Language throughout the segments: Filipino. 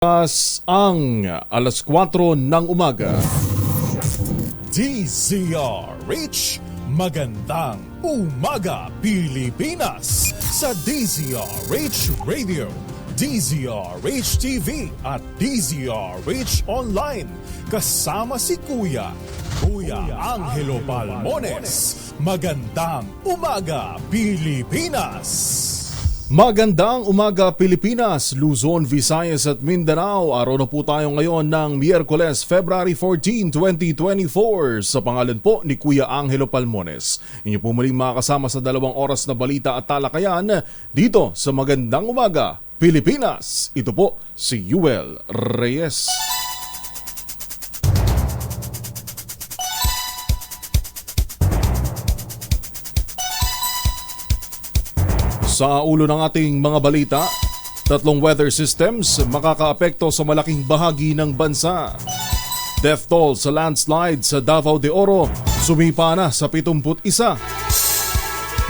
Ang alas 4 ng umaga. DZRH, magandang umaga Pilipinas sa DZRH Radio, DZRH TV at DZRH Online. Kasama si Kuya Angelo Palmones. Magandang umaga Pilipinas. Magandang umaga Pilipinas, Luzon, Visayas at Mindanao. Araw na po tayo ngayon ng Miyerkules, February 14, 2024. Sa pangalan po ni Kuya Angelo Palmones. Inyo po muling makakasama sa 2 oras na balita at talakayan dito sa Magandang Umaga Pilipinas. Ito po si Yuel Reyes. Sa ulo ng ating mga balita, 3 weather systems makakaapekto sa malaking bahagi ng bansa. Death toll sa landslide sa Davao de Oro sumipa na sa 71.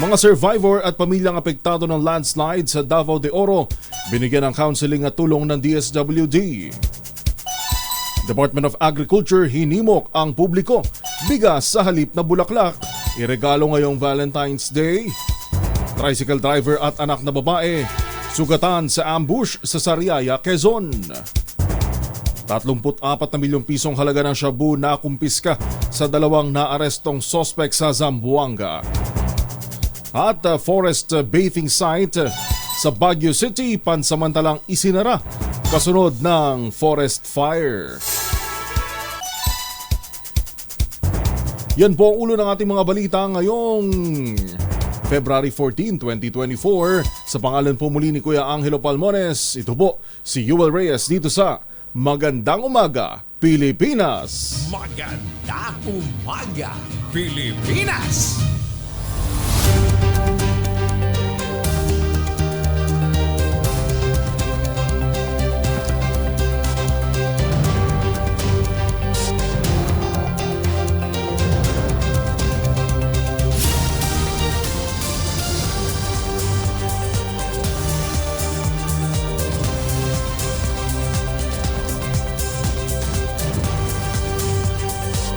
Mga survivor at pamilyang apektado ng landslide sa Davao de Oro binigyan ng counseling at tulong ng DSWD. Department of Agriculture hinimok ang publiko bigas sa halip na bulaklak. Iregalo ngayong Valentine's Day. Tricycle driver at anak na babae sugatan sa ambush sa Sariaya, Quezon. 34 na milyong pisong halaga ng shabu na kumpiska sa 2 naarestong sospek sa Zamboanga. At forest bathing site sa Baguio City pansamantalang isinara kasunod ng forest fire. Yan po ang ulo ng ating mga balita ngayong February 14, 2024. Sa pangalan po muli ni Kuya Angelo Palmones, ito po si Yuel Reyes dito sa Magandang Umaga Pilipinas. Magandang umaga Pilipinas.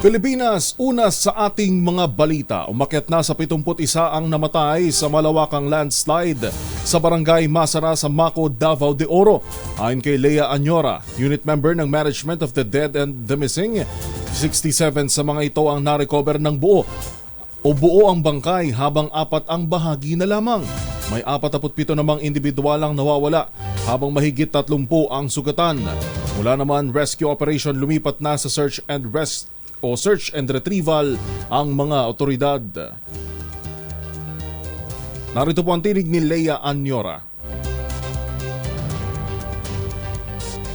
Pilipinas, una sa ating mga balita, umakyat na sa 71 ang namatay sa malawakang landslide sa barangay Masara sa Maco, Davao de Oro. Ayon kay Lea Anyora, unit member ng Management of the Dead and the Missing, 67 sa mga ito ang narecover ng buo ang bangkay habang 4 ang bahagi na lamang. May 47 namang individual ang nawawala habang mahigit 30 ang sugatan. Mula naman rescue operation, lumipat na sa search and retrieval ang mga otoridad. Narito po ang tinig ni Lea Anyora.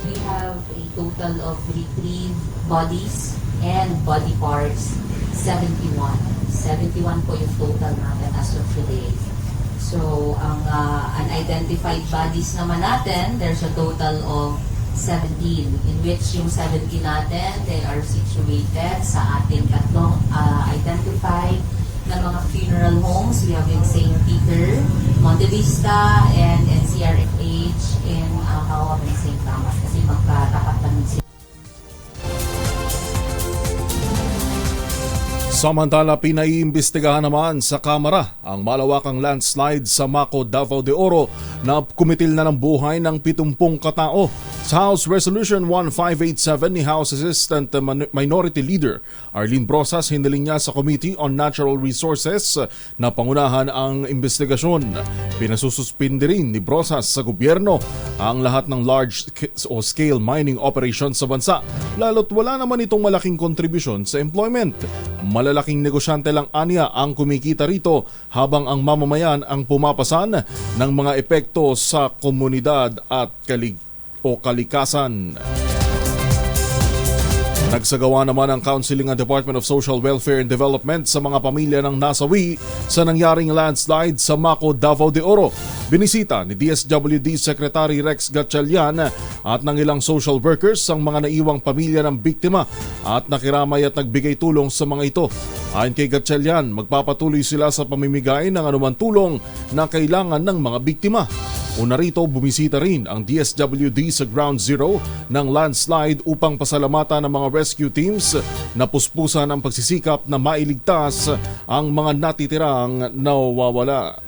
We have a total of retrieved bodies and body parts, 71. 71 po yung total natin as of today. So, ang unidentified bodies naman natin, there's a total of 17, in which yung 17 natin, they are situated sa ating 3 identified na mga funeral homes. We have in St. Peter, Monte Vista, and NCRFH in Hawab and St. Thomas kasi magkatapat lang sila. Samantala, pinaiimbestigahan naman sa Kamara ang malawakang landslide sa Maco, Davao de Oro na kumitil na ng buhay ng 70 katao. Sa House Resolution 1587 ni House Assistant Minority Leader Arlene Brosas, hiniling niya sa Committee on Natural Resources na pangunahan ang investigasyon. Pinasususpindi rin ni Brosas sa gobyerno ang lahat ng large-scale mining operations sa bansa, lalo't wala naman itong malaking kontribusyon sa employment. Malalaking negosyante lang anya ang kumikita rito habang ang mamamayan ang pumapasan ng mga epekto sa komunidad at kalikasan. Nagsagawa naman ang counseling ng Department of Social Welfare and Development sa mga pamilya ng nasawi sa nangyaring landslide sa Maco, Davao de Oro. Binisita ni DSWD Secretary Rex Gatchalian at ng ilang social workers ang mga naiwang pamilya ng biktima at nakiramay at nagbigay tulong sa mga ito. Ayon kay Gatchalian, magpapatuloy sila sa pamimigay ng anumang tulong na kailangan ng mga biktima. Una rito, bumisita rin ang DSWD sa Ground Zero ng landslide upang pasalamatan ng mga rescue teams na puspusan ang pagsisikap na mailigtas ang mga natitirang nawawala.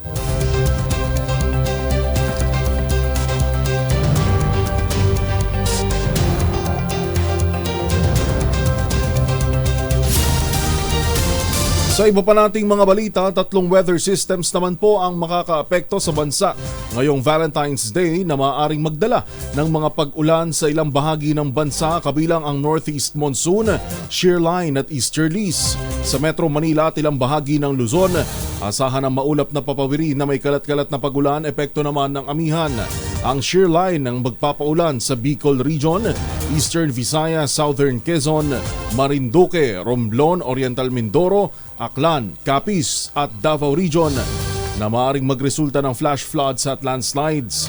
Sa iba pa nating mga balita, 3 weather systems naman po ang makakaapekto sa bansa ngayong Valentine's Day na maaaring magdala ng mga pag-ulan sa ilang bahagi ng bansa kabilang ang Northeast Monsoon, Shear Line at Easterlies. Sa Metro Manila at ilang bahagi ng Luzon, asahan ang maulap na papawiri na may kalat-kalat na pag-ulan, epekto naman ng amihan. Ang shear line ang magpapaulan sa Bicol Region, Eastern Visayas, Southern Quezon, Marinduque, Romblon, Oriental Mindoro, Aklan, Capiz at Davao Region na maaaring magresulta ng flash floods at landslides.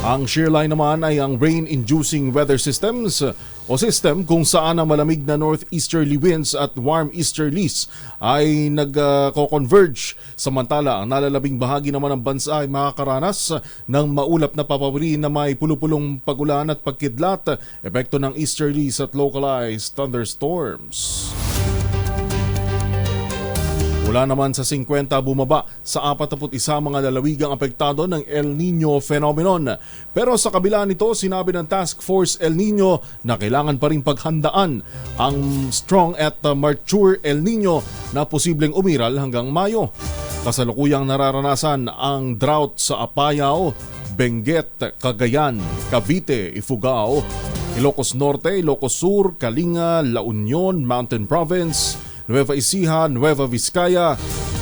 Ang shear line naman ay ang rain-inducing weather systems o system kung saan ang malamig na northeasterly winds at warm easterlies ay nagko-converge. Samantala, ang nalalabing bahagi naman ng bansa ay makakaranas ng maulap na papawiri na may pulupulong pagulan at pagkidlat, epekto ng easterlies at localized thunderstorms. Mula naman sa 50 bumaba sa 41 mga lalawigang apektado ng El Nino phenomenon. Pero sa kabila nito, sinabi ng Task Force El Nino na kailangan pa rin paghandaan ang strong at mature El Nino na posibleng umiral hanggang Mayo. Kasalukuyang nararanasan ang drought sa Apayao, Benguet, Cagayan, Cavite, Ifugao, Ilocos Norte, Ilocos Sur, Kalinga, La Union, Mountain Province, Nueva Ecija, Nueva Vizcaya,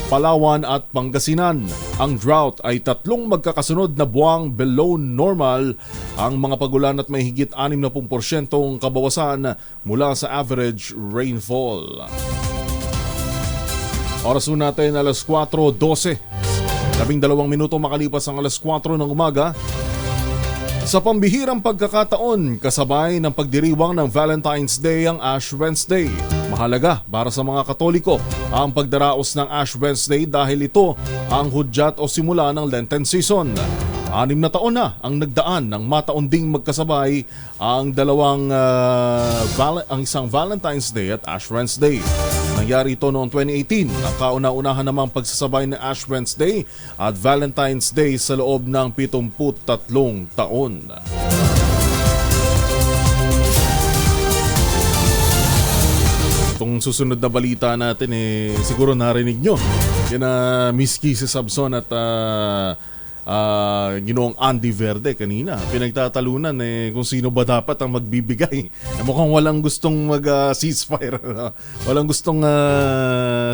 Palawan at Pangasinan. Ang drought ay 3 magkakasunod na buwang below normal ang mga pagulan at may higit 60% kabawasan mula sa average rainfall. Oras natin alas 4:12. 12 minuto makalipas ang alas 4 ng umaga. Sa pambihirang pagkakataon, kasabay ng pagdiriwang ng Valentine's Day ang Ash Wednesday. Mahalaga para sa mga Katoliko ang pagdaraos ng Ash Wednesday dahil ito ang hudyat o simula ng Lenten season. 6 na taon na ang nagdaan ng mataunding magkasabay ang ang isang Valentine's Day at Ash Wednesday. Nangyari ito noong 2018, ang kauna-unahan namang pagsasabay ng Ash Wednesday at Valentine's Day sa loob ng 73 taon. Itong susunod na balita natin siguro narinig nyo. Yan na Miss Kisa Sabson at Ginoong Andy Verde kanina. Pinagtatalunan kung sino ba dapat ang magbibigay. Mukhang walang gustong mag-ceasefire. Walang gustong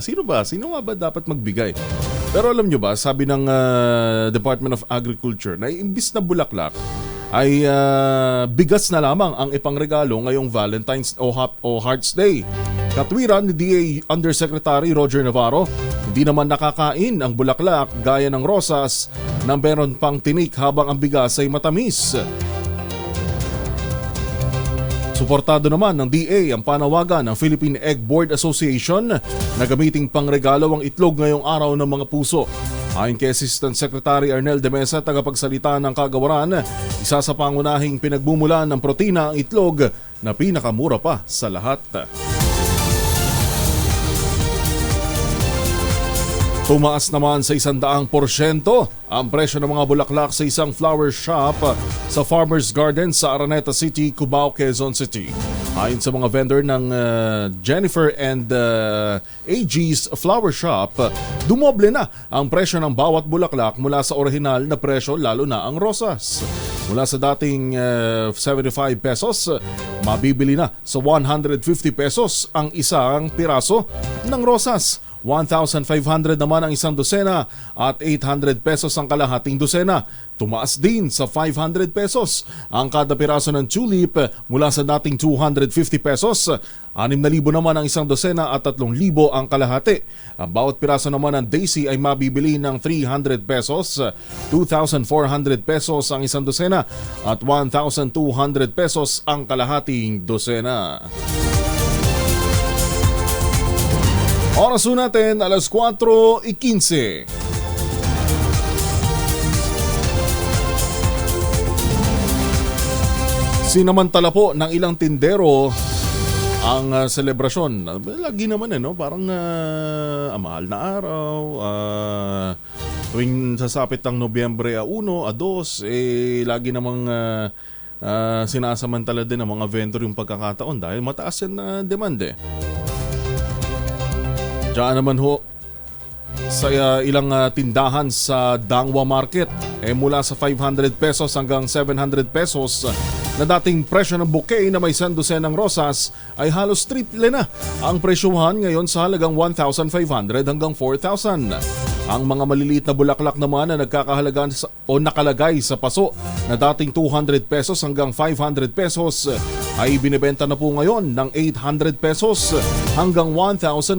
sino nga ba dapat magbigay? Pero alam nyo ba, sabi ng Department of Agriculture na imbis na bulaklak ay bigas na lamang ang ipangregalo ngayong Valentine's o Hearts Day. Katwiran ni DA Undersecretary Roger Navarro, hindi naman nakakain ang bulaklak gaya ng rosas na meron pang tinik habang ang bigas ay matamis. Suportado naman ng DA ang panawagan ng Philippine Egg Board Association na gamiting pangregalo ang itlog ngayong araw ng mga puso. Ayon kay Assistant Secretary Arnel de Mesa, tagapagsalita ng kagawaran, isa sa pangunahing pinagbumulan ng protina ang itlog na pinakamura pa sa lahat. Tumaas naman sa 100% ang presyo ng mga bulaklak sa isang flower shop sa Farmers Garden sa Araneta City, Cubao, Quezon City. Ayon sa mga vendor ng Jennifer and AG's Flower Shop, dumoble na ang presyo ng bawat bulaklak mula sa orihinal na presyo, lalo na ang rosas. Mula sa dating 75 pesos, mabibili na sa 150 pesos ang isang piraso ng rosas. 1,500 naman ang isang dosena at 800 pesos ang kalahating dosena. Tumaas din sa 500 pesos ang kada piraso ng tulip mula sa dating 250 pesos. 6,000 naman ang isang dosena at 3,000 ang kalahati. Ang bawat piraso naman ng daisy ay mabibili ng 300 pesos, 2,400 pesos ang isang dosena at 1,200 pesos ang kalahating dosena. Oras natin, alas 4:15. Sinamantala po ng ilang tindero ang selebrasyon. Lagi naman no? Parang mahal na araw. Tuwing sasapit ng Nobyembre 1, 2, lagi namang sinasamantala din ng mga vendor yung pagkakataon dahil mataas yan na demand Diyan naman ho sa ilang tindahan sa Dangwa Market mula sa 500 pesos hanggang 700 pesos na dating presyo ng bouquet na may sandosenang rosas ay halos triple na ang presyuhan ngayon sa halagang 1,500 hanggang 4,000. Ang mga maliliit na bulaklak naman na nagkakahalaga o nakalagay sa paso na dating 200 pesos hanggang 500 pesos ay binibenta na po ngayon ng 800 pesos hanggang 1,500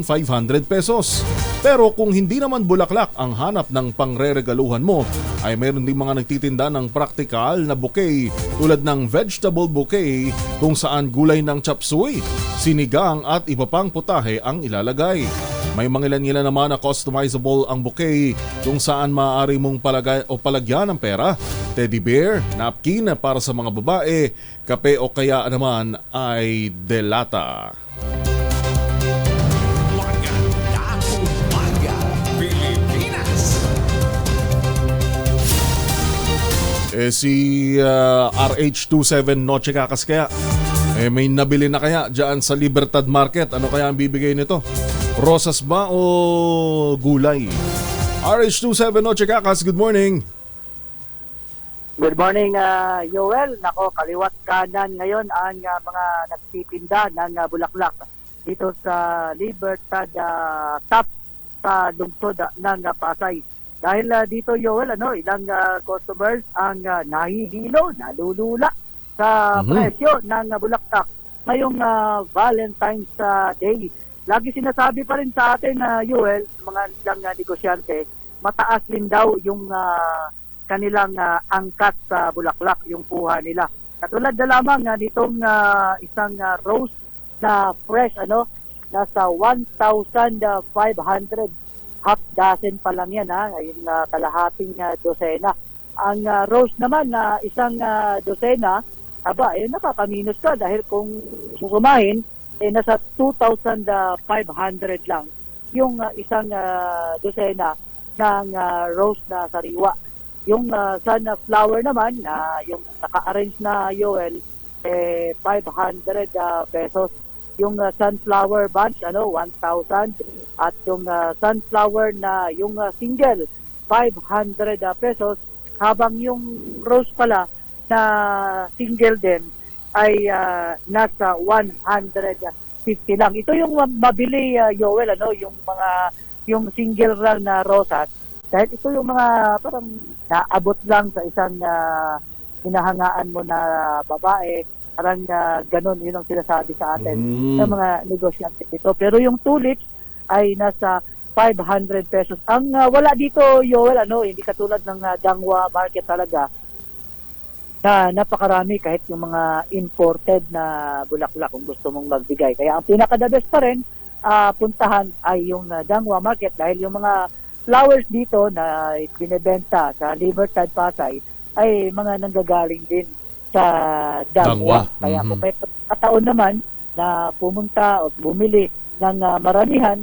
pesos. Pero kung hindi naman bulaklak ang hanap ng pangreregaluhan mo, ay meron ding mga nagtitinda ng praktikal na bouquet tulad ng vegetable bouquet kung saan gulay ng chop suey, sinigang at iba pang putahe ang ilalagay. May mangilan-ngilan naman na customizable ang bouquet kung saan maaari mong palagyan ng pera, teddy bear, napkin para sa mga babae, kape o kaya naman ay delata. Magandang umaga, Pilipinas! Si RH27 Noche Kakas kaya, may nabili na kaya dyan sa Libertad Market. Ano kaya ang bibigay nito? Rosas ba o gulay? RH27 Noche Kakas, good morning. Good morning, Yoel. Nako, kaliwat kanan ngayon ang mga nagtitinda ng bulaklak dito sa Libertad Top sa lungsod ng Pasay. Dahil dito, Yoel, ilang customers ang nahihilo, nalulula sa presyo ng bulaklak ngayong Valentine's Day. Lagi sinasabi pa rin sa atin, Yoel, mga ilang negosyante, mataas din daw yung kanilang angkat sa bulaklak, yung kuha nila. Katulad na lamang nitong isang rose na fresh, nasa 1,500. Half dozen pa lang yan, yung kalahating dosena. Ang rose naman na isang dosena, nakakaminos ka dahil kung susumahin, nasa 2,500 lang yung isang dosena ng rose na sariwa. Yung sunflower naman, yung naka-arrange na Yoel, 500 pesos. Yung sunflower bunch, 1,000. At yung sunflower na yung single, 500 pesos. Habang yung rose pala na single din, ay nasa 150 lang. Ito yung mabili, Yoel, yung single lang na rosas. Dahil ito yung mga parang naabot lang sa isang hinahangaan mo na babae. Parang ganun, yun ang sinasabi sa atin ng mga negosyante dito. Pero yung tulips ay nasa 500 pesos. Ang wala dito, Yoel, hindi katulad ng Dangwa Market talaga, na napakarami kahit yung mga imported na bulaklak kung gusto mong magbigay. Kaya ang pinaka-the best pa rin puntahan ay yung Dangwa Market dahil yung mga flowers dito na binebenta sa Libertad Pasay ay mga nanggagaling din sa Dangwa. Kaya kung may kataon naman na pumunta o bumili ng maramihan,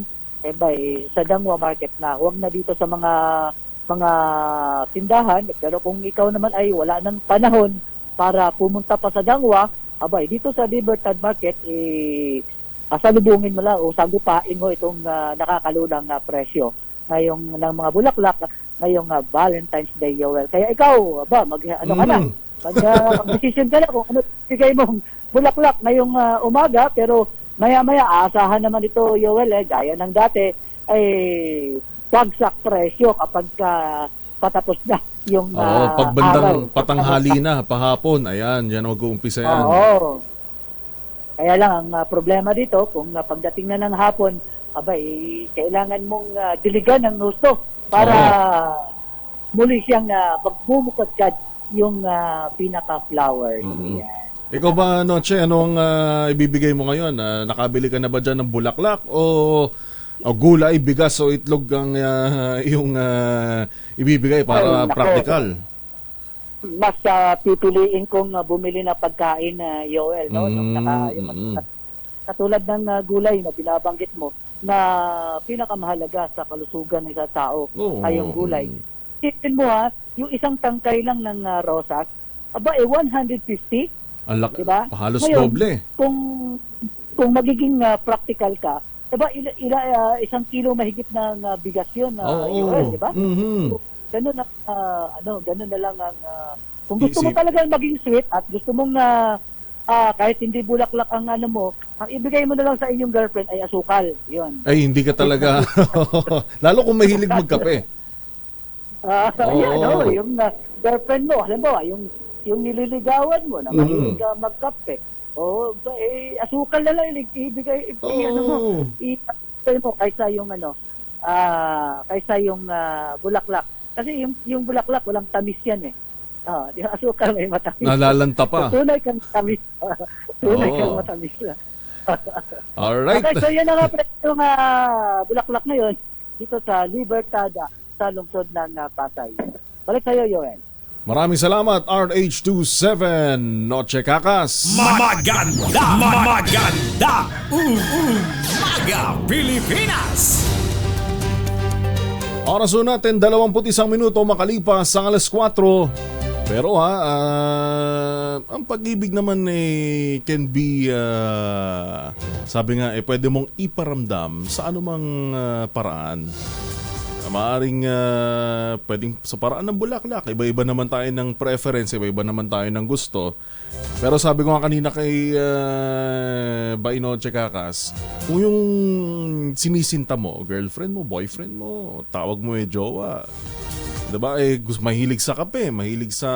sa Dangwa Market na. Huwag na dito sa mga tindahan. Pero kung ikaw naman ay wala ng panahon para pumunta pa sa Dangwa, dito sa Libertad Market, salubungin mo lang o sagupain mo itong nakakalulang presyo ngayong ng mga bulaklak ngayong Valentine's Day, Yoel. Kaya ikaw, ka na? Mag-decision ka na kung ano bigay mong bulaklak ngayong umaga, pero maya-maya asahan naman ito, Yoel, gaya ng dati, ay bagsak presyo kapag patapos na yung pagbandang araw. patanghali na, pahapon, ayan, yan mag-uumpisa yan. Oo. Kaya lang, ang problema dito, kung pagdating na ng hapon, kailangan mong diligan ng gusto para muli siyang magbumukadkad yung pinaka-flower. Ikaw ba, Noche, anong ibibigay mo ngayon? Nakabili ka na ba dyan ng bulaklak o gulay, bigas o itlog ang yung ibibigay para practical? mas pipiliin kong bumili na pagkain na Yoel, no? Yung katulad ng gulay na binabanggit mo na pinakamahalaga sa kalusugan ng isang tao ay yung gulay. Isipin mo yung isang tangkay lang ng rosas, 150. Ang laki, Diba? halos Ngayon, doble. Kung magiging practical ka, isang kilo mahigit ng bigas yun, Yoel, di ba? Ganun na, ganun na lang ang, kung gusto mo Isip. talaga maging sweet at gusto mong kahit hindi bulaklak ang mo, ang ibigay mo na lang sa inyong girlfriend ay asukal. Yun. Ay, hindi ka talaga. Lalo kung mahilig magkape. Yung girlfriend mo, alam mo, yung nililigawan mo na mahilig magkape. Asukal na lang ibigay mo kaysa yung bulaklak. Kasi yung bulaklak walang tamis yan eh. Yung asukal may matamis. Nalalanta pa. Tunay kang tamis. Kang matamis lang. Alright. Okay, so yan na nga yung bulaklak ngayon dito sa Libertad sa lungsod ng Pasay. Balik sa'yo, Yoel. Maraming salamat, RH27 Noche Kakas. Maganda! Umaga Pilipinas! Oras natin, 21 minuto makalipas ang alas 4. Pero ang pag-ibig naman can be, sabi nga, pwede mong iparamdam sa anumang paraan. Maaring pwedeng sa paraan ng bulaklak. Iba-iba naman tayo ng preference, iba-iba naman tayo ng gusto. Pero sabi ko nga kanina kay Bainoche Kakas, kung yung sinisinta mo, girlfriend mo, boyfriend mo, tawag mo jowa, diba, mahilig sa kape, mahilig sa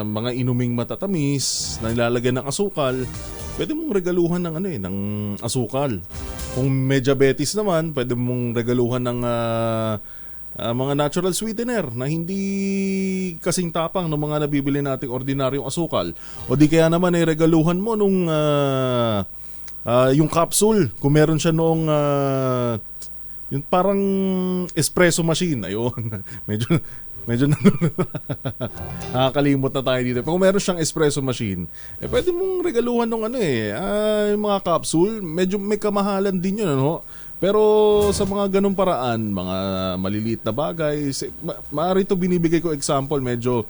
mga inuming matatamis na nilalagyan ng asukal, pwede mong regaluhan ng ng asukal. Kung may diabetes naman, pwede mong regaluhan ng mga natural sweetener na hindi kasing tapang ng mga nabibili nating ordinaryong asukal. O di kaya naman ay regaluhan mo nung yung capsule, kung meron siya noong yung parang espresso machine. Ayun, medyo nakakalimot na tayo dito. Pero kung meron siyang espresso machine, pwede mong regaluhan ng yung mga capsule. Medyo may kamahalan din yun, Pero sa mga ganung paraan, mga maliliit na bagay, maaari ito binibigay ko example, medyo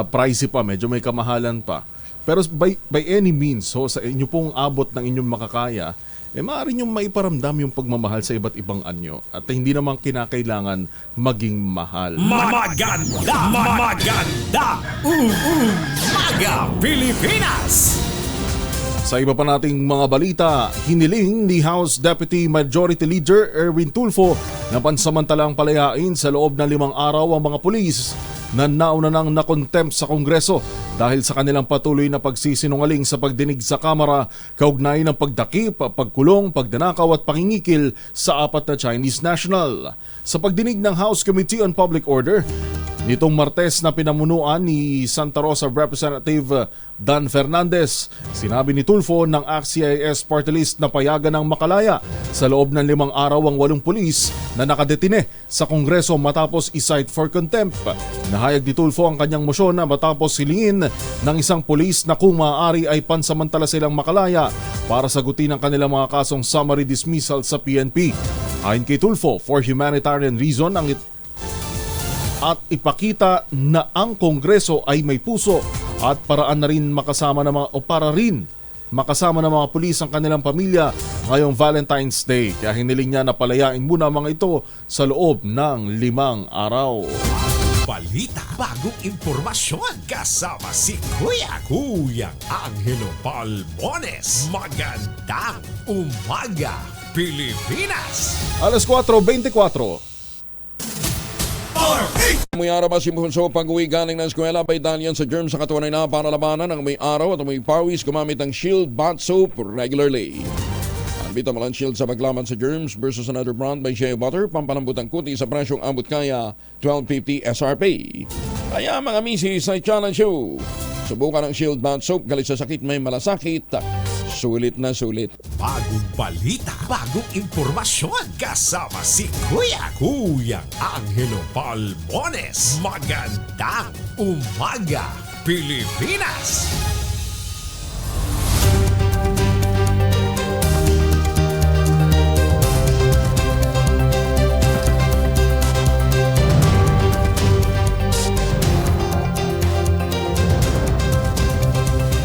pricey pa, medyo may kamahalan pa. Pero by any means, sa inyo pong abot ng inyong makakaya, maaari nyo maiparamdam yung pagmamahal sa iba't ibang anyo at hindi naman kinakailangan maging mahal. Maganda! Umaga Pilipinas! Sa iba pa nating mga balita, hiniling ni House Deputy Majority Leader Erwin Tulfo na pansamantalang palayain sa loob ng 5 araw ang mga pulis na nauna nang nakontempt sa Kongreso dahil sa kanilang patuloy na pagsisinungaling sa pagdinig sa Kamara kaugnay ng pagdakip, pagkulong, pagdanakaw at pangingikil sa 4 na Chinese national. Sa pagdinig ng House Committee on Public Order, nitong Martes na pinamunuan ni Santa Rosa Representative Dan Fernandez, sinabi ni Tulfo ng ACT-CIS party list na payagan ng makalaya sa loob ng 5 araw ang 8 pulis na nakadetine sa Kongreso matapos i-cite for contempt. Nahayag ni Tulfo ang kanyang mosyon na matapos silingin ng isang pulis na kung maaari ay pansamantala silang makalaya para sagutin ang kanilang mga kasong summary dismissal sa PNP. Ayon kay Tulfo, for humanitarian reason at ipakita na ang Kongreso ay may puso at paraan na rin makasama ng mga pulis ang kanilang pamilya ngayong Valentine's Day. Kaya hiniling niya na palayain muna mga ito sa loob ng 5 araw. Balita, bagong impormasyon, kasama si Kuyang Angelo Palmones. Magandang umaga, Pilipinas! Alas 4:24. May araw masimpunso pag-uwi galing ng eskwela by Dalian sa germs sa katawan na para labanan ng may araw at may pawis gumamit ng Shield Bath Soap regularly. Ang Vitamin Shield sa paglaban sa germs versus another brand by Shea Butter, pampalambot ang kuti sa presyong ambot kaya $12.50 SRP. Kaya mga misis ay challenge you. Subukan ang Shield Bath Soap galit sa sakit may malasakit. Sulit na sulit. Bagong balita, bagong impormasyon. Kasama si Kuyang Angelo Palmones. Magandang umaga, Pilipinas!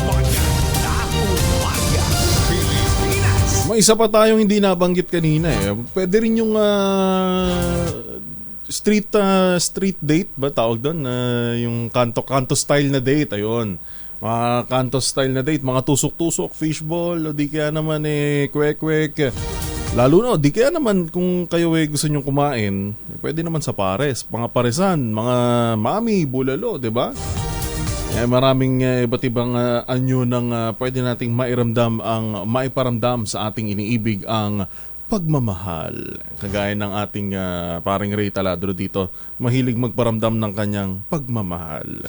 Magandang umaga, Pilipinas! May isa pa tayong hindi nabanggit kanina eh. Pwede rin yung street date ba tawag doon? Yung kanto style na date, ayun. Mga kanto style na date, mga tusok-tusok, fishball, o di kaya naman kwek-kwek. Lalo na, di kaya naman kung kayo gusto nyong kumain, pwede naman sa pares, mga paresan, mga mami, bulalo, di ba? Maraming iba't ibang anyo ng pwede nating maiparamdam sa ating iniibig ang pagmamahal. Kagaya ng ating paring Ray Taladro dito, mahilig magparamdam ng kanyang pagmamahal.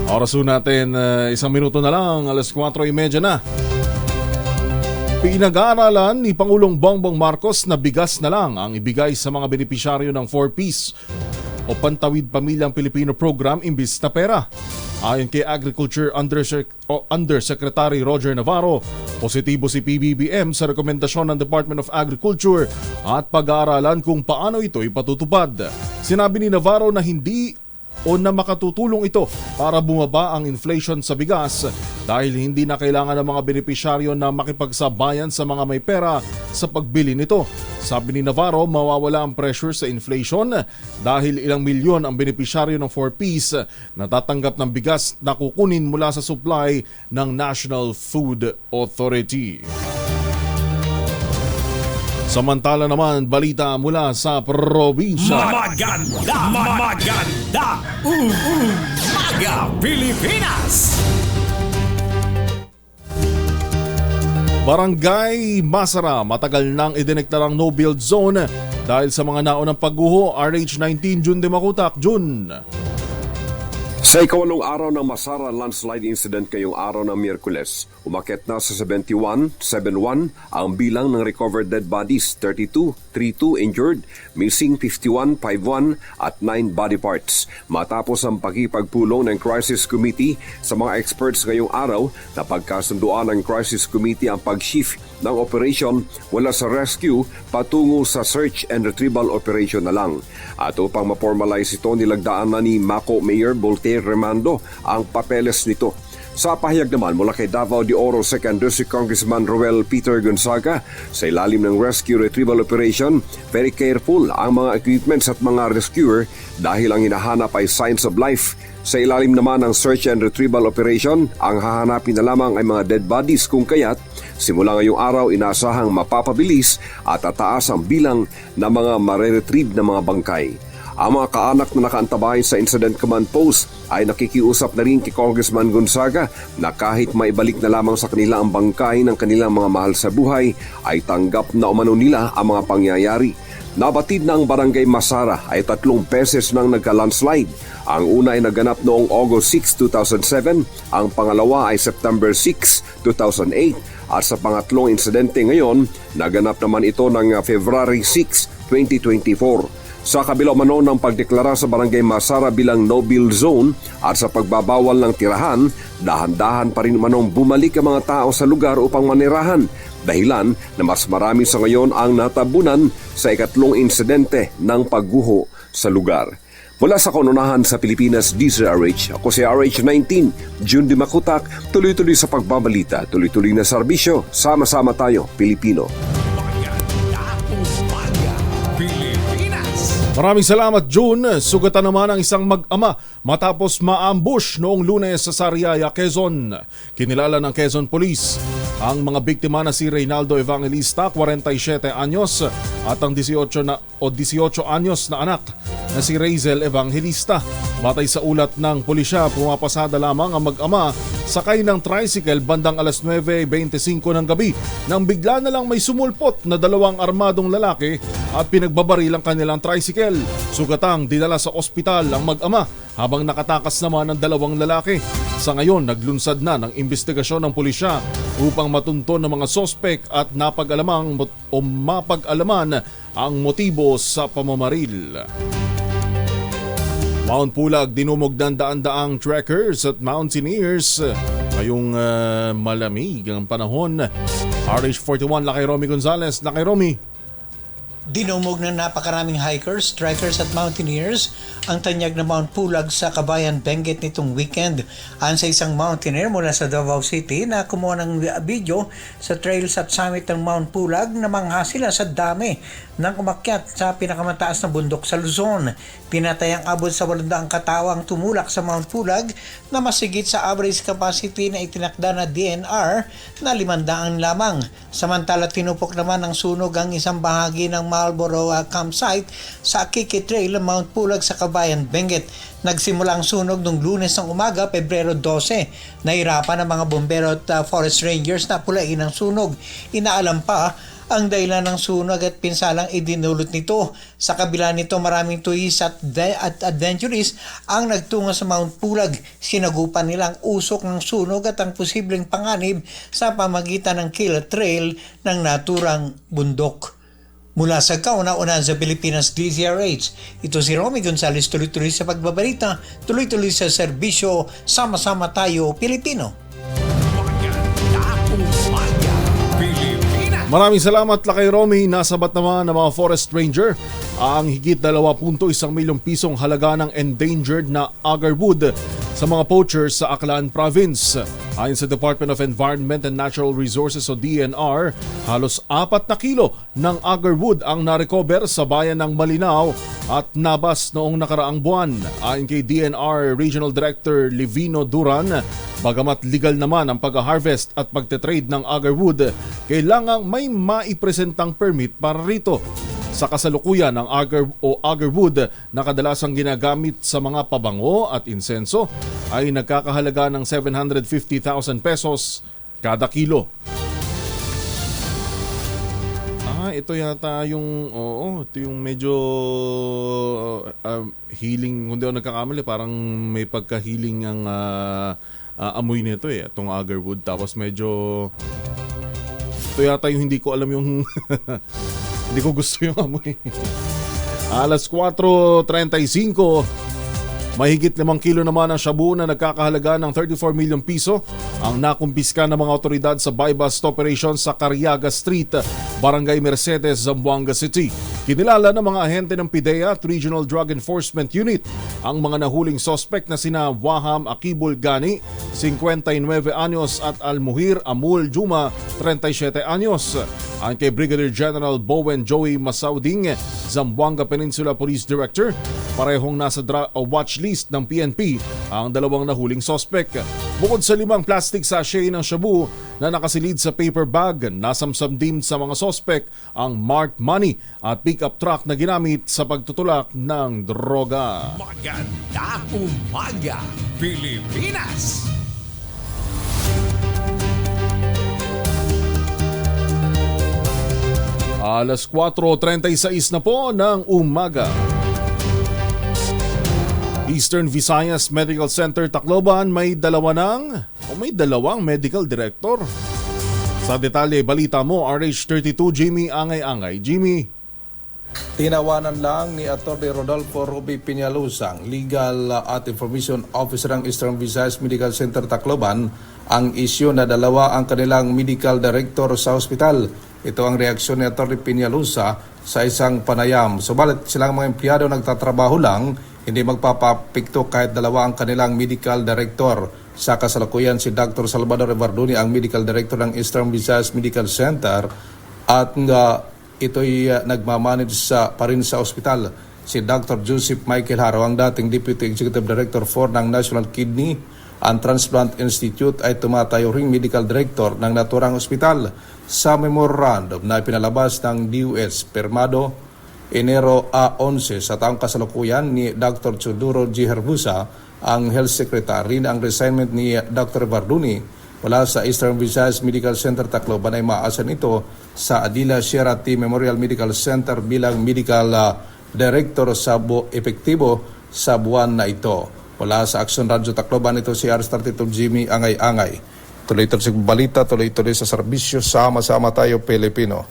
Oras natin, 1 minuto na lang, 4:30 na. Pinag-aaralan ni Pangulong Bongbong Marcos na bigas na lang ang ibigay sa mga benepisyaryo ng 4Ps o Pantawid Pamilyang Pilipino Program imbis na pera. Ayon kay Agriculture Undersecretary Roger Navarro, positibo si PBBM sa rekomendasyon ng Department of Agriculture at pag-aaralan kung paano ito ipatutupad. Sinabi ni Navarro na hindi o na makatutulong ito para bumaba ang inflation sa bigas dahil hindi na kailangan ng mga benepisyaryo na makipagsabayan sa mga may pera sa pagbili nito. Sabi ni Navarro, mawawala ang pressure sa inflation dahil ilang milyon ang benepisyaryo ng 4Ps na tatanggap ng bigas na kukunin mula sa supply ng National Food Authority. Samantala naman, balita mula sa probinsya. Maganda umaga, Pilipinas! Barangay Masara, matagal nang idineklarang no-build zone dahil sa mga naunang pagguho. RH19 Jun de Makutak. Jun. Sa ikawalong araw ng Masara landslide incident ngayong araw ng Miyerkules, umakyat na sa 71 ang bilang ng recovered dead bodies, 32 injured, missing 51 at 9 body parts. Matapos ang pakipagpulong ng Crisis Committee sa mga experts ngayong araw, napagkasunduan ng Crisis Committee ang pag-shift ng operation mula sa rescue patungo sa search and retrieval operation na lang. At upang ma-formalize ito, nilagdaan na ni Mako Mayor Voltaire Remando ang papeles nito. Sa pahayag naman mula kay Davao de Oro 2nd District Congressman Roel Peter Gonzaga, sa ilalim ng rescue retrieval operation, very careful ang mga equipments at mga rescuer dahil ang hinahanap ay signs of life. Sa ilalim naman ng search and retrieval operation, ang hahanapin na lamang ay mga dead bodies kung kaya't simula ngayong araw inaasahang mapapabilis at tataas ang bilang ng mga mare-retrieve na mga bangkay. Ang mga kaanak na nakaantabay sa Incident Command Post ay nakikiusap na rin kay Congressman Gonzaga na kahit maibalik na lamang sa kanila ang bangkay ng kanilang mga mahal sa buhay, ay tanggap na umano nila ang mga pangyayari. Nabatid na ang Barangay Masara ay 3 beses nang nagka-landslide. Ang una ay naganap noong August 6, 2007, ang pangalawa ay September 6, 2008, at sa pangatlong insidente ngayon, naganap naman ito ng February 6, 2024. Sa kabila mano ng pagdeklara sa Barangay Masara bilang no-build zone at sa pagbabawal ng tirahan, dahan-dahan pa rin manong bumalik ang mga tao sa lugar upang manirahan. Dahilan na mas marami sa ngayon ang natabunan sa ikatlong insidente ng pagguho sa lugar. Mula sa Kanunahan sa Pilipinas, DZRH, ako si RH19, Jun de Makutak, tuloy-tuloy sa pagbabalita, tuloy-tuloy na serbisyo, sama-sama tayo, Pilipino. Maganda umaga, Pilipinas! Maraming salamat, June. Sugatan naman ang isang mag-ama matapos ma-ambush noong Lunes sa Sariaya, Quezon. Kinilala ng Quezon Police ang mga biktima na si Reynaldo Evangelista, 47 anyos, at ang 18 anyos na anak na si Razel Evangelista. Batay sa ulat ng pulisya, pumapasada lamang ang mag-ama sakay ng tricycle bandang alas 9:25 ng gabi nang bigla na lang may sumulpot na 2 armadong lalaki at pinagbabaril ang kanilang tricycle. Sugatang dinala sa ospital ang mag-ama habang nakatakas naman ang 2 lalaki. Sa ngayon, naglunsad na ng investigasyon ng pulisya upang matunton ng mga sospek at mapag-alaman ang motibo sa pamamaril. Mount Pulag dinumog ng daan-daang trekkers at mountaineers ngayong malamig ang panahon. RH41, Lakay Romy Gonzales. Lakay Romy. Dinumog ng napakaraming hikers, trekkers at mountaineers ang tanyag na Mount Pulag sa Kabayan, Benguet nitong weekend. Ayon sa isang mountaineer mula sa Davao City na kumuha ng video sa trails at summit ng Mount Pulag, namangha sila sa dami ng umakyat sa pinakamataas na bundok sa Luzon. Pinatayang abot sa 800 katao ang tumulak sa Mount Pulag na masigit sa average capacity na itinakda na DNR na 500 lamang. Samantala tinupok naman ng sunog ang isang bahagi ng Marlboro campsite sa Akiki Trail, Mount Pulag sa Kabayan, Benguet. Nagsimula ang sunog noong Lunes ng umaga, Pebrero 12. Nahirapan ang mga bombero at forest rangers na pulain ang sunog. Inaalam pa ang dahilan ng sunog at pinsalang idinulot nito. Sa kabila nito, maraming tuwis at adventurist ang nagtungo sa Mount Pulag. Sinagupan nila ang usok ng sunog at ang posibleng panganib sa pamagitan ng Kill Trail ng naturang bundok. Mula sa kauna-unahan sa Pilipinas DZRH, ito si Romy Gonzales, tuloy-tuloy sa pagbabalita, tuloy-tuloy sa serbisyo, sama-sama tayo Pilipino. Maraming salamat, Lakay Romy. Nasabat naman ng mga forest ranger ang higit 2.1 milyong pisong halaga ng endangered na agarwood sa mga poachers sa Aklan Province. Ayon sa Department of Environment and Natural Resources o DNR, halos 4 na kilo ng agarwood ang narecover sa bayan ng Malinaw at Nabas noong nakaraang buwan. Ayon kay DNR Regional Director Livino Duran, bagamat legal naman ang pag-harvest at pagtetrade ng agarwood, kailangang may maipresentang permit para rito. Sa kasalukuyan, ang agarwood na kadalasang ginagamit sa mga pabango at insenso ay nagkakahalaga ng 750,000 pesos kada kilo. Ito yata yung ito yung medyo healing, kung di ako nagkakamali, parang may pagka-healing ang amoy nito itong agarwood. Tapos medyo ito yata yung hindi ko alam yung hindi ko gusto yung amoy. Alas 4:35, mahigit 5 kilo naman ang shabu na nagkakahalaga ng 34 milyong piso ang nakumpiska ng mga otoridad sa buy-bust operation sa Cariaga Street, Barangay Mercedes, Zamboanga City. Kinilala ng mga ahente ng PIDEA at Regional Drug Enforcement Unit ang mga nahuling suspect na sina Waham Akibul Gani, 59 anyos at Almuhir Amul Juma, 37 anyos. Ang kay Brigadier General Bowen Joey Masauding, Zamboanga Peninsula Police Director, parehong nasa watch list ng PNP ang dalawang nahuling suspect. Bukod sa 5 plastic sachet ng shabu na nakasilid sa paper bag, nasamsam din sa mga suspect ang marked money at pickup truck na ginamit sa pagtutulak ng droga. Magandang umaga, Pilipinas! Alas 4:36 na po ng umaga. Eastern Visayas Medical Center Tacloban may dalawang medical director. Sa detalye, balita mo, RH32 Jimmy Angay-Angay. Jimmy. Tinawanan lang ni Atty. Rodolfo Ruby Peñalusang, Legal at Information Officer ng Eastern Visayas Medical Center Tacloban, ang isyu na dalawa ang kanilang medical director sa ospital. Ito ang reaksyon ni Atty. Peñalusa sa isang panayam. Subalit silang mga empleyado nagtatrabaho lang, hindi magpapapikto kahit dalawa ang kanilang medical director. Sa kasalukuyan, si Dr. Salvador Evarduni ang medical director ng Eastern Visayas Medical Center at ito'y nagmamanage pa rin sa ospital. Si Dr. Joseph Michael Haro, ang dating Deputy Executive Director 4 ng National Kidney and Transplant Institute, ay tumatayo ring medical director ng naturang ospital. Sa memorandum na pinalabas ng DOS Permado Enero 11 sa taong kasalukuyan ni Dr. Chuduro G. Herbusa, ang Health Secretary, ang resignment ni Dr. Barduni wala sa Eastern Visayas Medical Center Tacloban ay maaasan ito sa Adila Sierra T. Memorial Medical Center bilang medical director sa epektibo sa buwan na ito. Mula sa Action Radio Tacloban, ito si RS32 Jimmy Angay-Angay. Tuloy-tuloy sa balita, tuloy-tuloy sa serbisyo, sama-sama tayo Pilipino.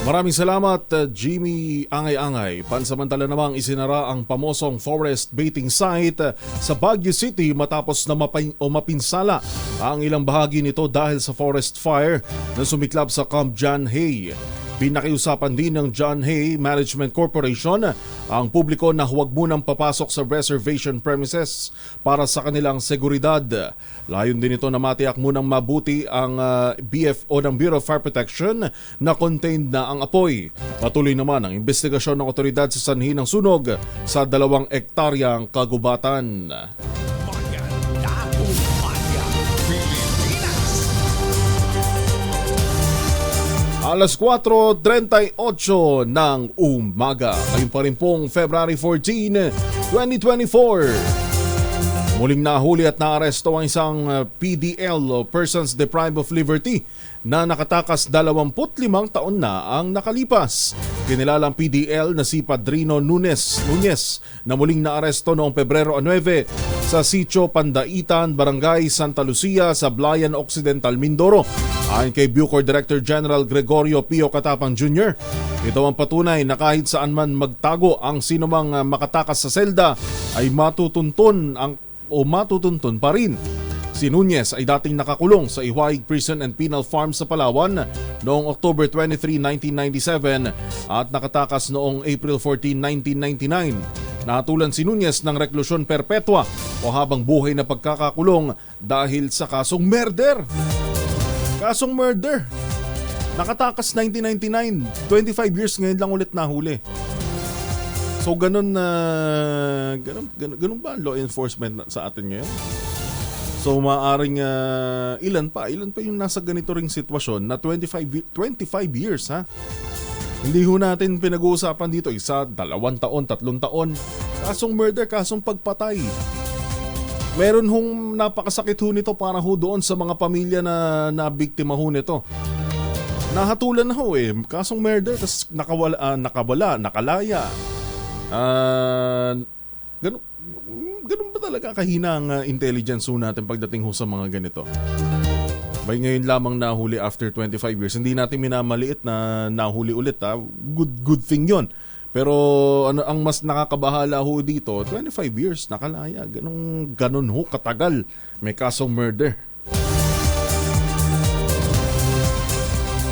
Maraming salamat, Jimmy Angay-Angay. Pansamantala namang isinara ang pamosong forest baiting site sa Baguio City matapos na mapinsala ang ilang bahagi nito dahil sa forest fire na sumiklab sa Camp John Hay. Pinakiusapan din ng John Hay Management Corporation ang publiko na huwag munang papasok sa reservation premises para sa kanilang seguridad. Layon din ito na matiyak munang mabuti ang BFO ng Bureau of Fire Protection na contained na ang apoy. Patuloy naman ang investigasyon ng otoridad sa sanhi ng sunog sa 2 hektaryang kagubatan. Magandang umaga, Pilipinas! Alas 4:38 ng umaga. Ngayon pa rin pong February 14, 2024. Muling nahuli at naaresto ang isang PDL o Persons Deprived of Liberty na nakatakas 25 taon na ang nakalipas. Kinilalang PDL na si Padrino Nunez na muling naaresto noong Pebrero 9 sa Sitio Pandaitan, Barangay Santa Lucia sa Blayan Occidental, Mindoro. Ayon kay Bucor Director General Gregorio Pio Katapang Jr., ito ang patunay na kahit saan man magtago ang sinumang makatakas sa selda ay matutuntun pa rin. Si Nunez ay dating nakakulong sa Ihuaig Prison and Penal Farm sa Palawan noong October 23, 1997 at nakatakas noong April 14, 1999. Nahatulan si Nunez ng reklusyon perpetua o habang buhay na pagkakakulong dahil sa kasong murder. Nakatakas 1999, 25 years ngayon lang ulit nahuli. So ganun ba ang law enforcement sa atin ngayon? So maaring ilan pa yung nasa ganito ring sitwasyon na 25 years ha. Hindi ho natin pinag-uusapan dito 1, 2 taon, 3 taon. Kasong murder, kasong pagpatay. Meron hong napakasakit ho nito para ho doon sa mga pamilya na biktima ho nito. Nahatulan na ho kasong murder, tas nakalaya. Ganun ba talaga kahina ang intelligence ho natin pagdating ho sa mga ganito? Bay ngayon lamang nahuli after 25 years. Hindi natin minamaliit na nahuli ulit ha. Good thing yon. Pero ang mas nakakabahala ho dito, 25 years nakalaya. Ganun ho katagal may kasong murder.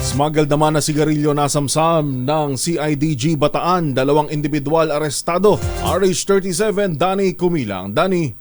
Smuggled naman na sigarilyo nasamsam ng CIDG Bataan, 2 individual arestado. RH37 Danny Kumilang. Danny.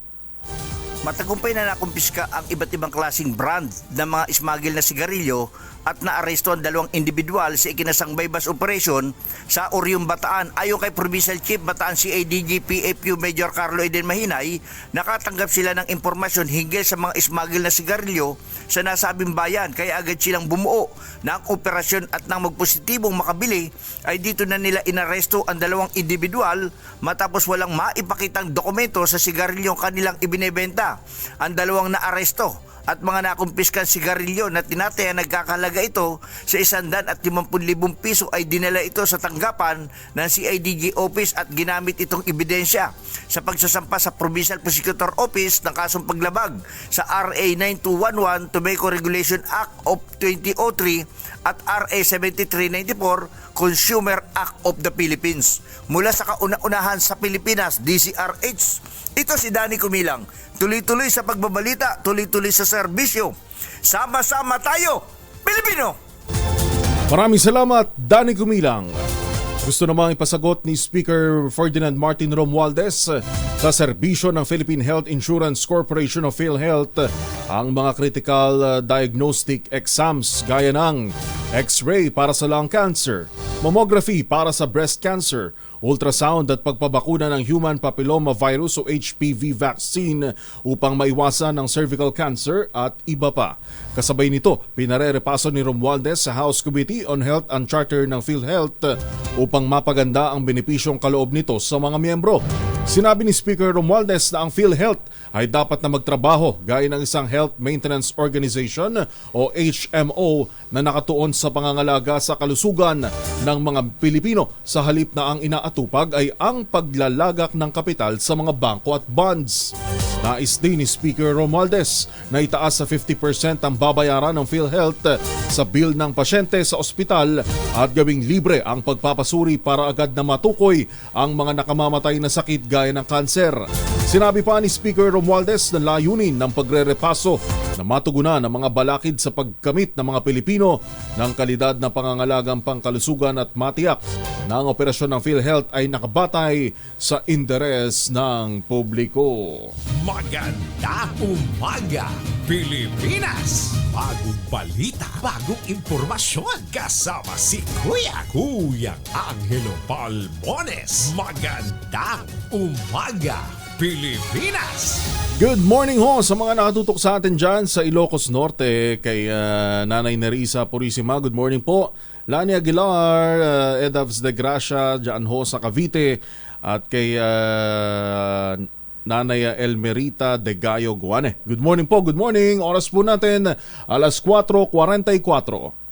Matagumpay na nakumpiska ang iba't ibang klaseng brand ng mga smuggle na sigarilyo at naaresto ang 2 individual sa ikinasang bypass operation sa Orium, Bataan. Ayon kay Provincial Chief Bataan CIDG PFU Major Carlo Eden Mahinay, nakatanggap sila ng impormasyon hinggil sa mga smuggle na sigarilyo sa nasabing bayan, kaya agad silang bumuo ng operasyon at nang magpositibong makabili ay dito na nila inaresto ang 2 individual matapos walang maipakitang dokumento sa sigarilyong kanilang ibinebenta. Ang 2 naaresto at mga nakumpiskan sigarilyo na tinataya nagkakalaga ito sa 150,000 piso ay dinala ito sa tanggapan ng CIDG Office at ginamit itong ebidensya sa pagsasampa sa Provincial Prosecutor Office ng kasong paglabag sa RA 9211 Tobacco Regulation Act of 2003 at RA 7394 Consumer Act of the Philippines. Mula sa kauna-unahan sa Pilipinas, DCRH, ito si Danny Kumilang. Tuloy-tuloy sa pagbabalita, tuloy-tuloy sa serbisyo. Sama-sama tayo, Pilipino! Maraming salamat, Danny Kumilang. Gusto namang ipasagot ni Speaker Ferdinand Martin Romualdez sa serbisyo ng Philippine Health Insurance Corporation of PhilHealth ang mga critical diagnostic exams gaya ng X-ray para sa lung cancer, mammography para sa breast cancer, ultrasound at pagpabakuna ng human papilloma virus o HPV vaccine upang maiwasan ang cervical cancer at iba pa. Kasabay nito, pinarerepaso ni Romualdez sa House Committee on Health and Charter ng PhilHealth upang mapaganda ang benepisyong kaloob nito sa mga miyembro. Sinabi ni Speaker Romualdez na ang PhilHealth ay dapat na magtrabaho gaya ng isang Health Maintenance Organization o HMO na nakatuon sa pangangalaga sa kalusugan ng mga Pilipino sa halip na ang inaatupag ay ang paglalagak ng kapital sa mga bangko at bonds. Nais din ni Speaker Romualdez na itaas sa 50% ang babayaran ng PhilHealth sa bill ng pasyente sa ospital at gawing libre ang pagpapasuri para agad na matukoy ang mga nakamamatay na sakit gaya ng kanser. Sinabi pa ni Speaker Romualdez na layunin ng pagre-repaso na matugunan ang mga balakid sa pagkamit ng mga Pilipino ng kalidad na pangangalagang pangkalusugan at matiyak na ang operasyon ng PhilHealth ay nakabatay sa interes ng publiko. Magandang umaga, Pilipinas! Bagong balita, bagong impormasyon. Kasama si Kuyang Angelo Palmones. Magandang umaga, Pilipinas! Good morning ho sa mga nakatutok sa atin dyan sa Ilocos Norte kay Nanay Nerissa Purisima. Good morning po. Lani Aguilar, Edavs de Gracia dyan ho sa Cavite at kay Nanay Elmerita de Gayo Guane. Good morning po, good morning. Oras po natin alas 4:44.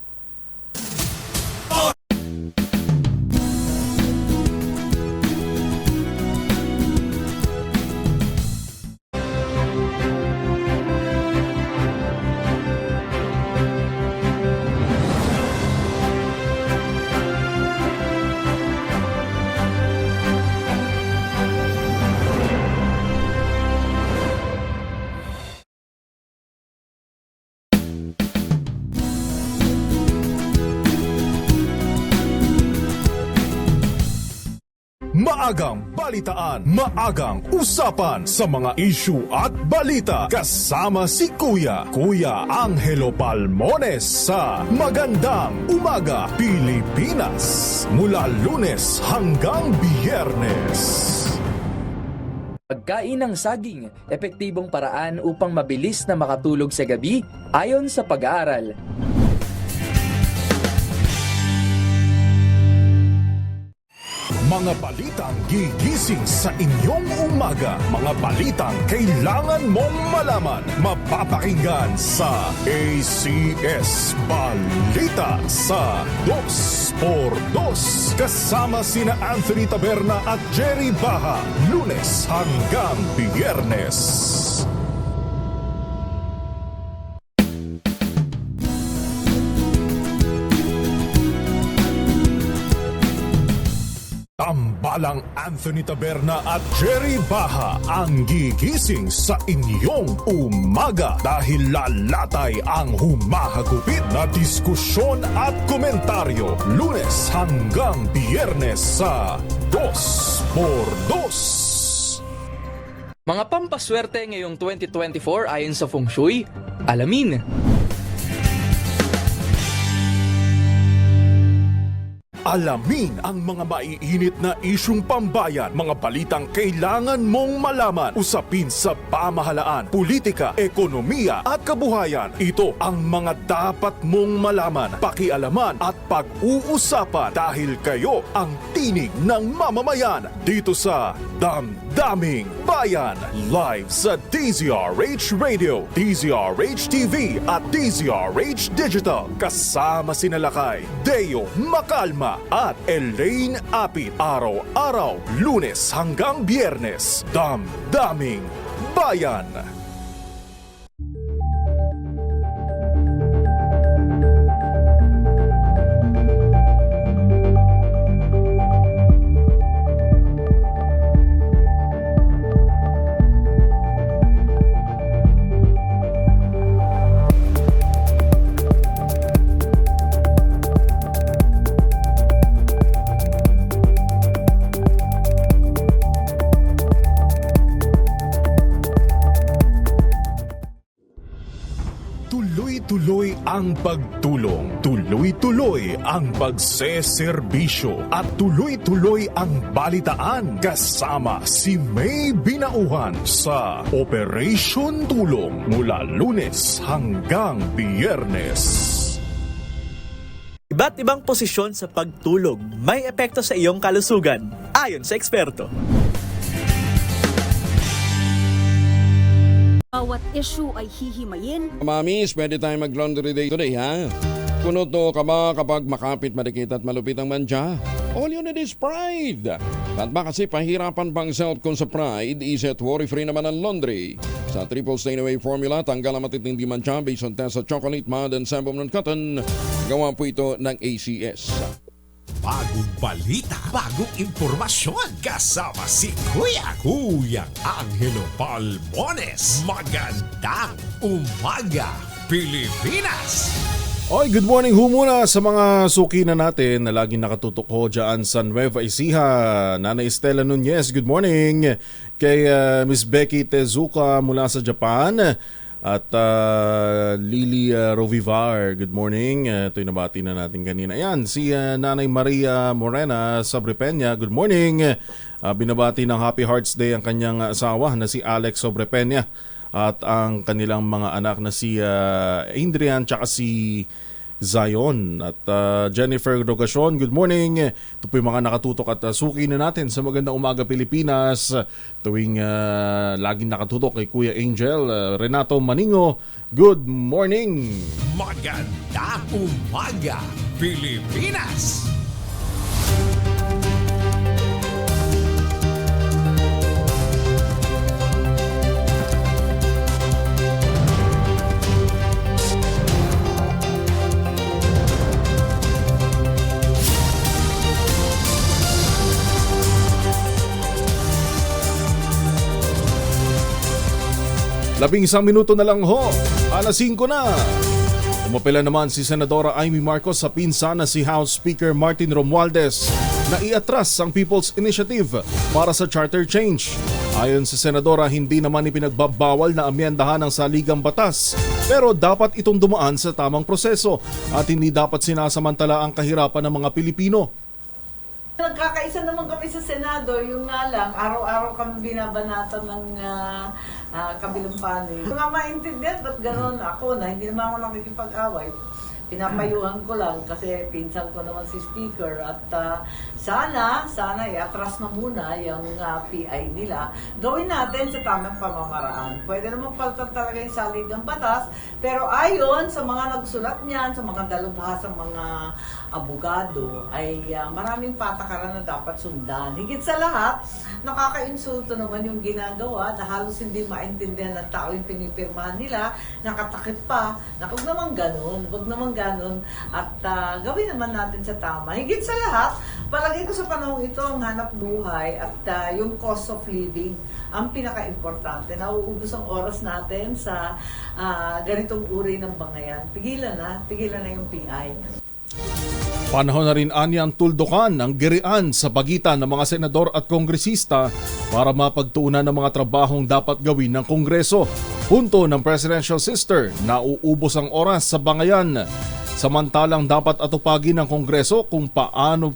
Maagang balitaan, maagang usapan sa mga issue at balita. Kasama si Kuya Angelo Palmones sa Magandang Umaga Pilipinas. Mula Lunes hanggang Biyernes. Pagkain ng saging, epektibong paraan upang mabilis na makatulog sa gabi ayon sa pag-aaral. Mga balitang gigising sa inyong umaga. Mga balitang kailangan mong malaman. Mapapakinggan sa ACS Balita sa 2x2. Kasama sina Anthony Taberna at Jerry Baha. Lunes hanggang Biyernes. Tambalang Anthony Taberna at Jerry Baha ang gigising sa inyong umaga dahil lalatay ang humahagupit na diskusyon at komentaryo Lunes hanggang Biyernes sa 2x2. Mga pampaswerte ngayong 2024 ayon sa Feng Shui, alamin. Alamin ang mga maiinit na isyung pambayan, mga balitang kailangan mong malaman, usapin sa pamahalaan, politika, ekonomiya at kabuhayan. Ito ang mga dapat mong malaman, pakialaman at pag-uusapan dahil kayo ang tinig ng mamamayan dito sa Damdaming Bayan. Live sa DZRH Radio, DZRH TV at DZRH Digital. Kasama sina Lakay, Deo Macalma at Elaine Apit. Araw-araw, Lunes hanggang Biyernes. Damdaming Bayan. Tuloy-tuloy ang pagtulong, tuloy-tuloy ang pagseserbisyo at tuloy-tuloy ang balitaan kasama si May Binauhan sa Operation Tulong mula Lunes hanggang Biyernes. Iba't ibang posisyon sa pagtulog may epekto sa iyong kalusugan, ayon sa eksperto. bawat issue ay hihimayin. Mamis, pwede tayo mag-laundry day today, ha? Kunuto ka ba kapag makapit, madikit at malupit ang mantsa? All you need is pride. At ba kasi pahirapan pang self kung sa pride, easy at worry-free naman ang laundry. Sa Triple Stain Away formula, tanggal ang matitindi mantsa based on test sa chocolate, mud, and sebum ng cotton. Gawa po ito ng ACS. Bagong balita, bagong impormasyon. Kasama si Kuyang Angelo Palmones. Magandang umaga, Pilipinas! Oy, good morning ho muna sa mga suki na natin na laging nakatutok ho dyan sa Nueva Ecija. Nanay Estela Nunez, good morning. Kay Miss Becky Tezuka mula sa Japan. At Lily Rovivar, good morning. Ito yung nabati na natin kanina. Ayan, si Nanay Maria Morena Sobrepeña, good morning. Binabati ng Happy Hearts Day ang kanyang asawa na si Alex Sobrepeña at ang kanilang mga anak na si Adrian tsaka si Zion. At Jennifer Rogacion, good morning. Ito po yung mga nakatutok at suki na natin sa Magandang Umaga Pilipinas. Tuwing laging nakatutok kay Kuya Angel. Renato Maningo, good morning. Magandang umaga, Pilipinas! Labing isang minuto na lang ho. Alas 5 na. Umapela naman si Senadora Amy Marcos sa pinsan na si House Speaker Martin Romualdez na iatras ang People's Initiative para sa charter change. Ayon sa Senadora, hindi naman ipinagbabawal na amyendahan ang saligang batas, pero dapat itong dumaan sa tamang proseso at hindi dapat sinasamantala ang kahirapan ng mga Pilipino. Nagkakaisa naman kami sa Senado, yung nga lang, araw-araw kami binabanatan ng kabilang panig. Kung nga maintindihan, ba't gano'n ako na hindi naman ako nakikipag-away, pinapayuhan ko lang kasi pinsan ko naman si Speaker at sana i-atras na muna yung PI nila. Gawin natin sa tamang pamamaraan. Pwede naman palitan talaga yung saligang batas, pero ayon sa mga nagsulat niyan, sa mga dalubhasang mga abogado, ay maraming patakaran na dapat sundan. Higit sa lahat, nakaka-insulto naman yung ginagawa na halos hindi maintindihan ng tao yung pinipirmahan nila, nakatakip pa, na huwag naman ganun, at gawin naman natin sa tama. Higit sa lahat, palagay ko sa panahon ito, ang hanap buhay at yung cost of living, ang pinaka-importante. Nauubos ang oras natin sa ganitong uri ng bangayan. Tigilan na yung PI. Panahon na rin anyang tuldukan ang girian sa pagitan ng mga senador at kongresista para mapagtuunan ng mga trabahong dapat gawin ng Kongreso. Punto ng Presidential Sister, nauubos ang oras sa bangayan. Samantalang dapat atupagin ng Kongreso kung paano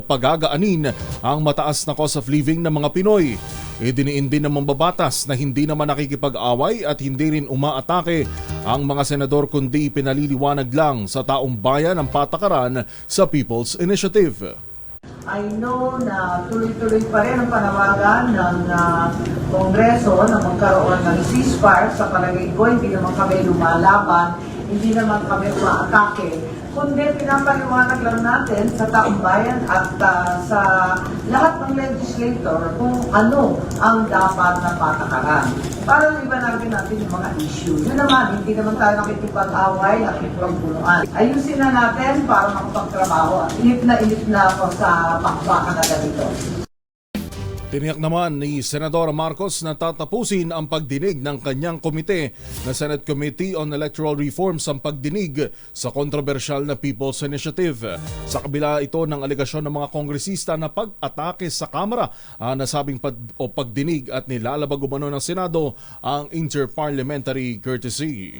pagagaanin ang mataas na cost of living ng mga Pinoy. Idiniin din ng mambabatas na hindi naman nakikipag-away at hindi rin umaatake ang mga senador kundi pinaliliwanag lang sa taong bayan ang patakaran sa People's Initiative. I know na tuloy-tuloy pa rin ang panawagan ng Kongreso na magkaroon ng ceasefire. Sa palagay ko, hindi naman kami lumalaban, hindi naman kami umaatake, kundi pinapaliwanag lang natin sa taong bayan at sa lahat ng legislator kung ano ang dapat na patakaran. Para liwanagin natin yung mga issue. Yun naman, hindi naman tayo nakikipag-away, nakikipag-punuan. Ayusin na natin para makapagtrabaho. Inip na ako sa pakbakan na ganito. Tiniyak naman ni Senadora Marcos na tatapusin ang pagdinig ng kanyang komite na Senate Committee on Electoral Reforms ang pagdinig sa kontrobersyal na People's Initiative. Sa kabila ito ng alegasyon ng mga kongresista na pag-atake sa Kamara, nasabing pagdinig at nilalabag umano ng Senado ang interparliamentary courtesy.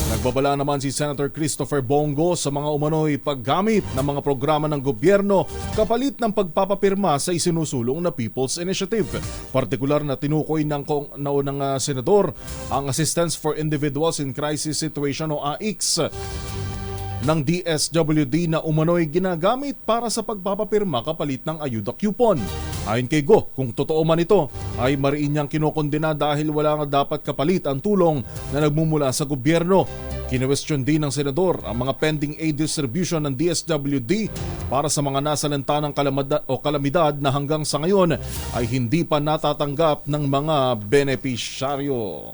Nagbabala naman si Senator Christopher Bongo sa mga umano'y paggamit ng mga programa ng gobyerno kapalit ng pagpapapirma sa isinusulong na People's Initiative. Partikular na tinukoy ng naunang senador ang Assistance for Individuals in Crisis Situation o AICS ng DSWD na umano'y ginagamit para sa pagpapapirma kapalit ng ayuda coupon. Ayon kay Go, kung totoo man ito, ay mariin niyang kinokondena dahil wala nga dapat kapalit ang tulong na nagmumula sa gobyerno. Kinwestiyon din ng senador ang mga pending aid distribution ng DSWD para sa mga nasalanta ng kalamidad na hanggang sa ngayon ay hindi pa natatanggap ng mga benepisyaryo.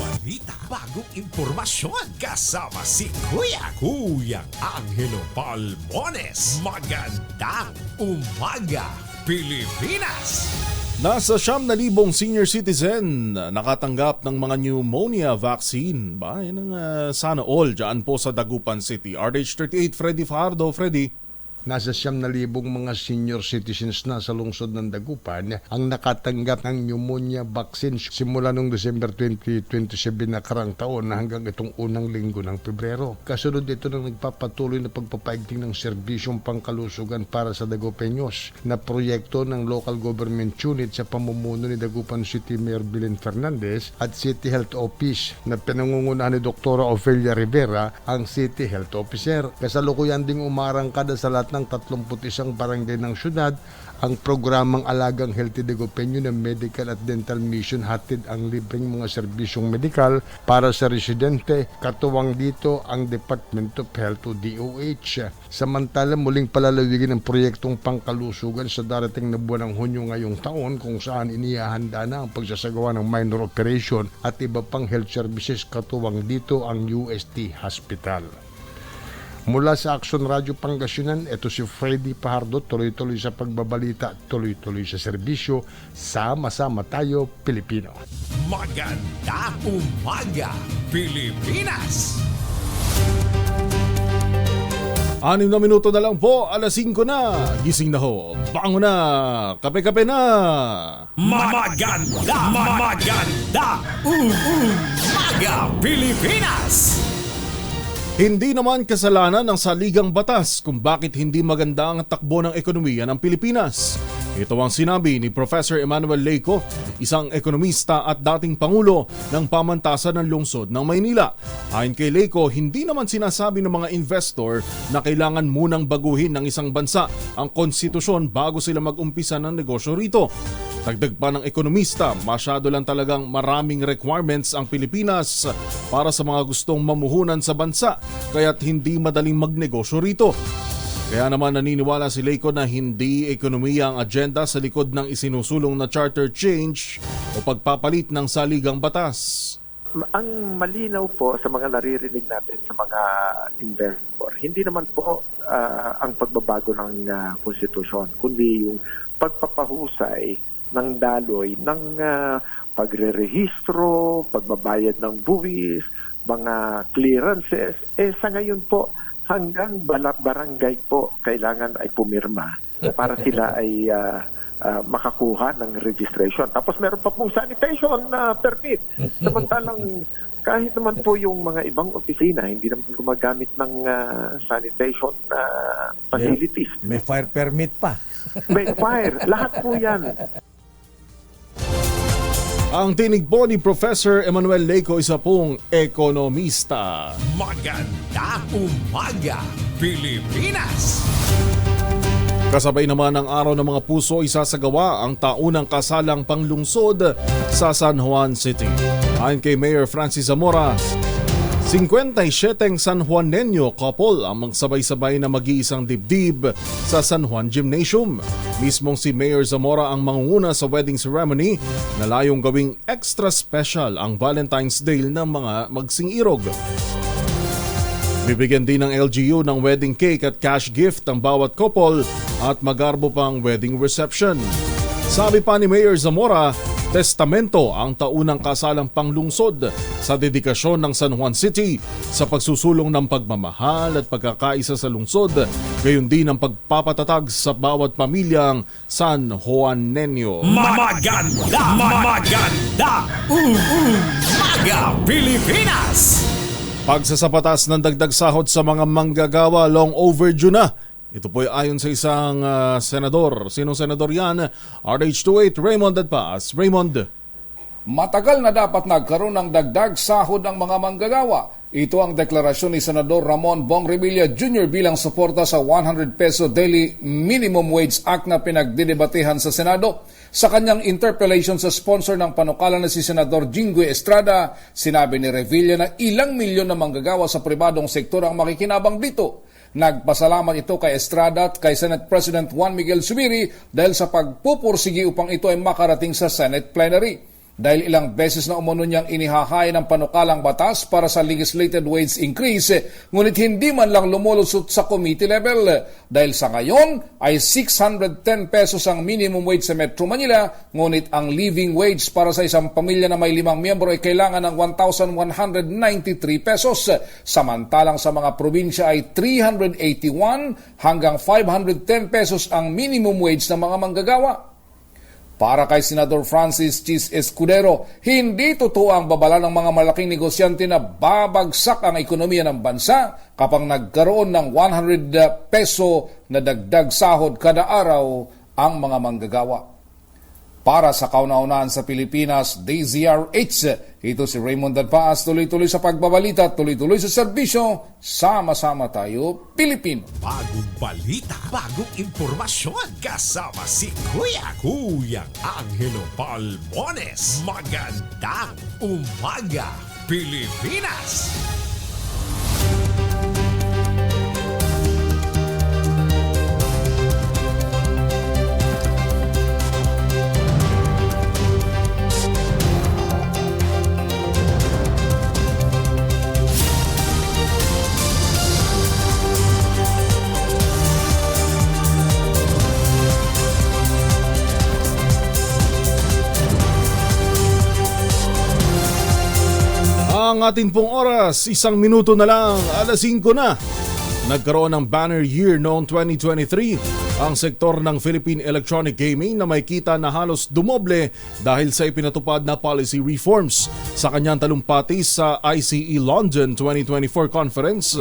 Balita, bagong impormasyon, kasama si Kuyang Angelo Palmones. Magandang umaga, Pilipinas! Nasa 9,000 senior citizen nakatanggap ng mga pneumonia vaccine. Yan ang sana all dyan po sa Dagupan City. RH38, Freddy Fajardo. Freddy. Nasa 9,000 mga senior citizens na sa lungsod ng Dagupan ang nakatanggap ng pneumonia vaccine simula noong December 2027 na karang taon na hanggang itong unang linggo ng Pebrero. Kasunod ito ng nagpapatuloy na pagpapaigting ng serbisyong pangkalusugan para sa Dagupeños na proyekto ng local government unit sa pamumuno ni Dagupan City Mayor Belen Fernandez at City Health Office na pinangungunahan ni Dr. Ofelia Rivera, ang City Health Officer. Kasalukuyan ding umarangkada sa lahat ng 31 barangay ng syudad ang programang Alagang Healthy Dagupeño ng Medical at Dental Mission. Hatid ang libreng mga serbisyong medikal para sa residente. Katuwang dito ang Department of Health o DOH. Samantala, muling palalawigin ang proyektong pangkalusugan sa darating na buwan ng Hunyo ngayong taon, kung saan inihahanda na ang pagsasagawa ng minor operation at iba pang health services. Katuwang dito ang UST Hospital. Mula sa Action Radio Pangasinan, ito si Freddy Fajardo, tuloy-tuloy sa pagbabalita, tuloy-tuloy sa serbisyo. Sama-sama tayo, Pilipino. Magandang umaga, Pilipinas! 6 na minuto na lang po, alas 5 na. Gising na ho, bango na, kape-kape na. Maganda umaga, Pilipinas! Hindi naman kasalanan ng saligang batas kung bakit hindi maganda ang takbo ng ekonomiya ng Pilipinas. Ito ang sinabi ni Professor Emmanuel Leyco, isang ekonomista at dating Pangulo ng Pamantasan ng Lungsod ng Maynila. Ayon kay Leyco, hindi naman sinasabi ng mga investor na kailangan munang baguhin ng isang bansa ang konstitusyon bago sila mag-umpisa ng negosyo rito. Dagdag pa ng ekonomista, masyado lang talagang maraming requirements ang Pilipinas para sa mga gustong mamuhunan sa bansa, kaya't hindi madaling magnegosyo rito. Kaya naman naniniwala si Leyco na hindi ekonomiya ang agenda sa likod ng isinusulong na charter change o pagpapalit ng saligang batas. Ang malinaw po sa mga naririnig natin sa mga investor, hindi naman po ang pagbabago ng konstitusyon, kundi yung pagpapahusay ng daloy ng pagre-rehistro, pagbabayad ng buwis, mga clearances. Sa ngayon po, hanggang barangay po kailangan ay pumirma para sila ay makakuha ng registration. Tapos meron pa pong sanitation permit. Samantalang kahit naman po yung mga ibang opisina, hindi naman gumagamit ng sanitation facilities. May fire permit pa. May fire. Lahat po yan. Ang tinig po ni Professor Emmanuel Leyco, isa pong ekonomista. Magandang umaga, Pilipinas! Kasabay naman ng Araw ng Mga Puso, isasagawa ang taunang kasalang panglungsod sa San Juan City. Ayon kay Mayor Francis Zamora, 57 San Juanenyo couple ang magsabay-sabay na mag-iisang dibdib sa San Juan Gymnasium. Mismong si Mayor Zamora ang mangunguna sa wedding ceremony na layong gawing extra special ang Valentine's Day ng mga magsing-irog. Bibigyan din ng LGU ng wedding cake at cash gift ang bawat couple at magarbo pang wedding reception. Sabi pa ni Mayor Zamora, testamento ang taunang kasalang panglungsod sa dedikasyon ng San Juan City sa pagsusulong ng pagmamahal at pagkakaisa sa lungsod, gayon din ang pagpapatatag sa bawat pamilyang San Juanenyo. Maganda umaga, Pilipinas! Pagsasapatas ng dagdag sahod sa mga manggagawa long overdue na. Ito po ay ayon sa isang senador. Sinong senador yan? RH28, Raymond Adpas. Raymond. Matagal na dapat nagkaroon ng dagdag sahod ang mga manggagawa. Ito ang deklarasyon ni Senador Ramon Bong Revilla Jr. bilang suporta sa 100 peso daily minimum wage act na pinagdidebatehan sa Senado. Sa kanyang interpellation sa sponsor ng panukala na si Senador Jinggoy Estrada, sinabi ni Revilla na ilang milyon na manggagawa sa pribadong sektor ang makikinabang dito. Nagpasalamat ito kay Estrada at kay Senate President Juan Miguel Zubiri dahil sa pagpupursigi upang ito ay makarating sa Senate plenary. Dahil ilang beses na umano niyang inihahay ng panukalang batas para sa legislated wage increase, ngunit hindi man lang lumulusot sa committee level. Dahil sa ngayon ay 610 pesos ang minimum wage sa Metro Manila, ngunit ang living wage para sa isang pamilya na may 5 miyembro ay kailangan ng 1,193 pesos. Samantalang sa mga probinsya ay 381 hanggang 510 pesos ang minimum wage ng mga manggagawa. Para kay Senador Francis Chis Escudero, hindi totoo ang babala ng mga malaking negosyante na babagsak ang ekonomiya ng bansa kapag nagkaroon ng 100 peso na dagdag sahod kada araw ang mga manggagawa. Para sa kauna-unahan sa Pilipinas, DZRH, ito si Raymond Dadpaas, tuloy-tuloy sa pagbabalita, tuloy-tuloy sa serbisyo, sama-sama tayo, Pilipino. Bagong balita, bagong impormasyon, kasama si Kuyang Angelo Palmones. Magandang umaga, Pilipinas! Ang ating pong oras, 1 minuto na lang, 5:00 na. Nagkaroon ng banner year noong 2023 ang sektor ng Philippine Electronic Gaming na may kita na halos dumoble dahil sa ipinatupad na policy reforms. Sa kanyang talumpati sa ICE London 2024 conference,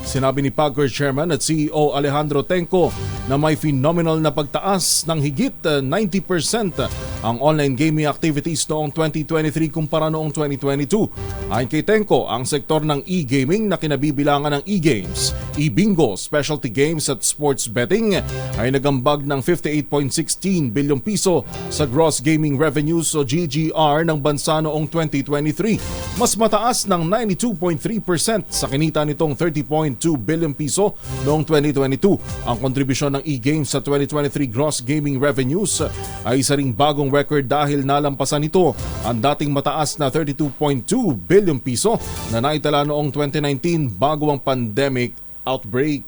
sinabi ni PAGCOR Chairman at CEO Alejandro Tenco na may phenomenal na pagtaas ng higit 90% ang online gaming activities noong 2023 kumpara noong 2022. Ayon kay Tenco, ang sektor ng e-gaming na kinabibilangan ng e-games, e-bingo, specialty games at sports betting ay nagambag ng 58.16 bilyong piso sa gross gaming revenues o GGR ng bansa noong 2023. Mas mataas ng 92.3% sa kinita nitong 30.2 bilyong piso noong 2022. Ang kontribusyon ng e-games sa 2023 gross gaming revenues ay isa ring bagong record dahil nalampasan nito ang dating mataas na 32.2 bilyong piso na naitala noong 2019 bago ang pandemic outbreak.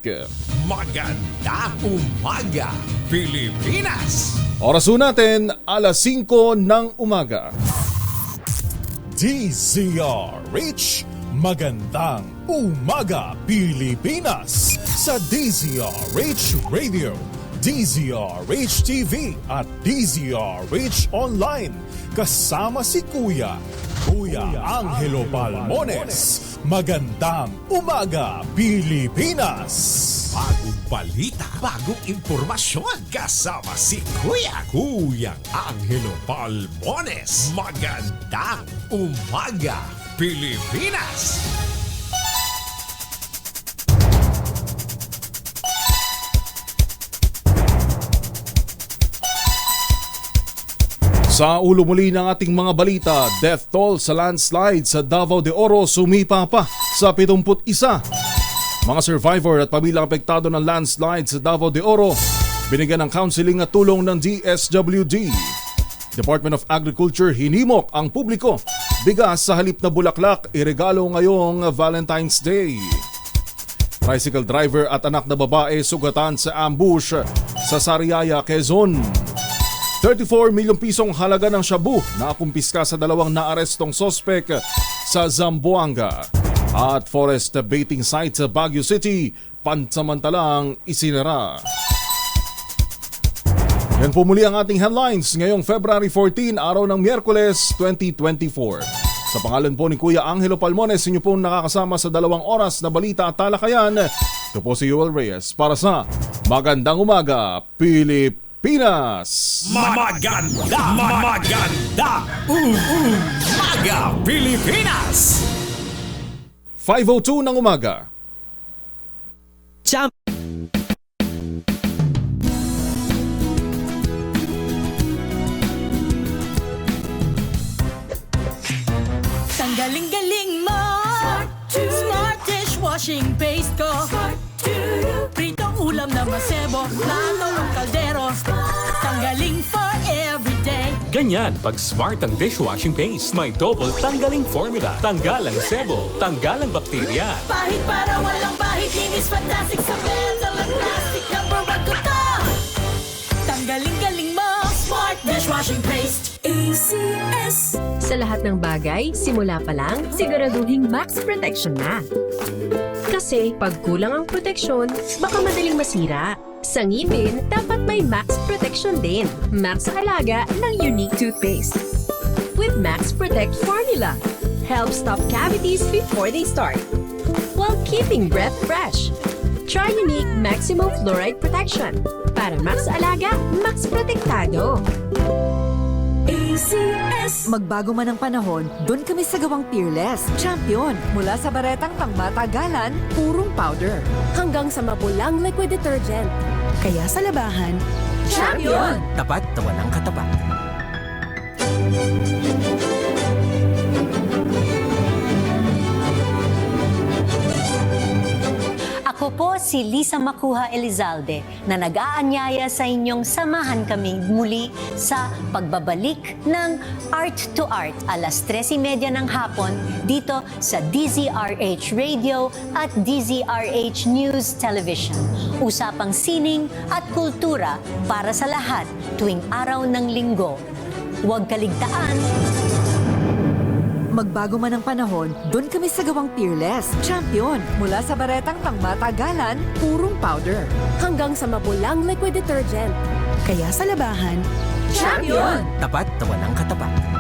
Magandang umaga, Pilipinas! Oras natin, 5:00 ng umaga. DZRH, magandang umaga, Pilipinas! Sa DZRH Radio, DZRH TV at DZRH Online. Kasama si Kuya Angelo Palmones. Magandang umaga, Pilipinas! Bagong balita, bagong impormasyon, kasama si Kuyang Angelo Palmones. Magandang umaga, Pilipinas! Sa ulo muli ng ating mga balita, death toll sa landslide sa Davao de Oro sumipa pa sa 71. Mga survivor at pamilyang apektado ng landslide sa Davao de Oro binigyan ng counseling at tulong ng DSWD. Department of Agriculture hinimok ang publiko. Bigas sa halip na bulaklak iregalo ngayong Valentine's Day. Tricycle driver at anak na babae sugatan sa ambush sa Sariaya, Quezon. 34 milyong pisong halaga ng shabu na kumpiska sa 2 naarestong sospek sa Zamboanga. At forest baiting site sa Baguio City, pansamantalang isinara. Yan po muli ang ating headlines ngayong February 14, araw ng Miyerkules 2024. Sa pangalan po ni Kuya Angelo Palmones, inyo pong nakakasama sa 2 oras na balita at talakayan. Ito po si Joel Reyes para sa Magandang Umaga, Pilipinas! Pinas! Maganda umaga Pilipinas. 5:02 ng umaga. Tanggaling-galing mo Smart dishwashing paste ko Pritong ulam na masebo Plato ng kaldero Tanggaling for everyday. Ganyan pag smart ang dishwashing paste. May double tanggaling formula. Tanggal ang sebo, tanggal ang bakterya. Pahit para walang pahit. Linis fantastic sa metal at plastic. Number 1 ko to. Tanggaling-galing mo Smart dishwashing paste. ACS. Sa lahat ng bagay, simula pa lang, siguraduhing max protection na. Kasi pag kulang ang proteksyon, baka madaling masira. Sa ngipin, dapat may max protection din. Max Alaga ng Unique Toothpaste. With Max Protect Formula. Help stop cavities before they start. While keeping breath fresh. Try Unique Maximum Fluoride Protection. Para Max Alaga, Max Protektado. ACS. Magbago man ang panahon, doon kami sa gawang Peerless. Champion. Mula sa baretang pangmatagalan, purong powder. Hanggang sa mapulang liquid detergent. Kaya sa labahan, Champion! Tapat na walang katapat. Ako po si Lisa Macuja Elizalde na nag-aanyaya sa inyong samahan kami muli sa pagbabalik ng Art to Art alas 3:30 ng hapon dito sa DZRH Radio at DZRH News Television. Usapang sining at kultura para sa lahat tuwing araw ng linggo. Huwag kaligtaan. magbago man ang panahon, doon kami sa gawang Peerless. Champion. Mula sa baretang pangmatagalan, purong powder. Hanggang sa mapulang liquid detergent. Kaya sa labahan, Champion! Tapat na walang katapat.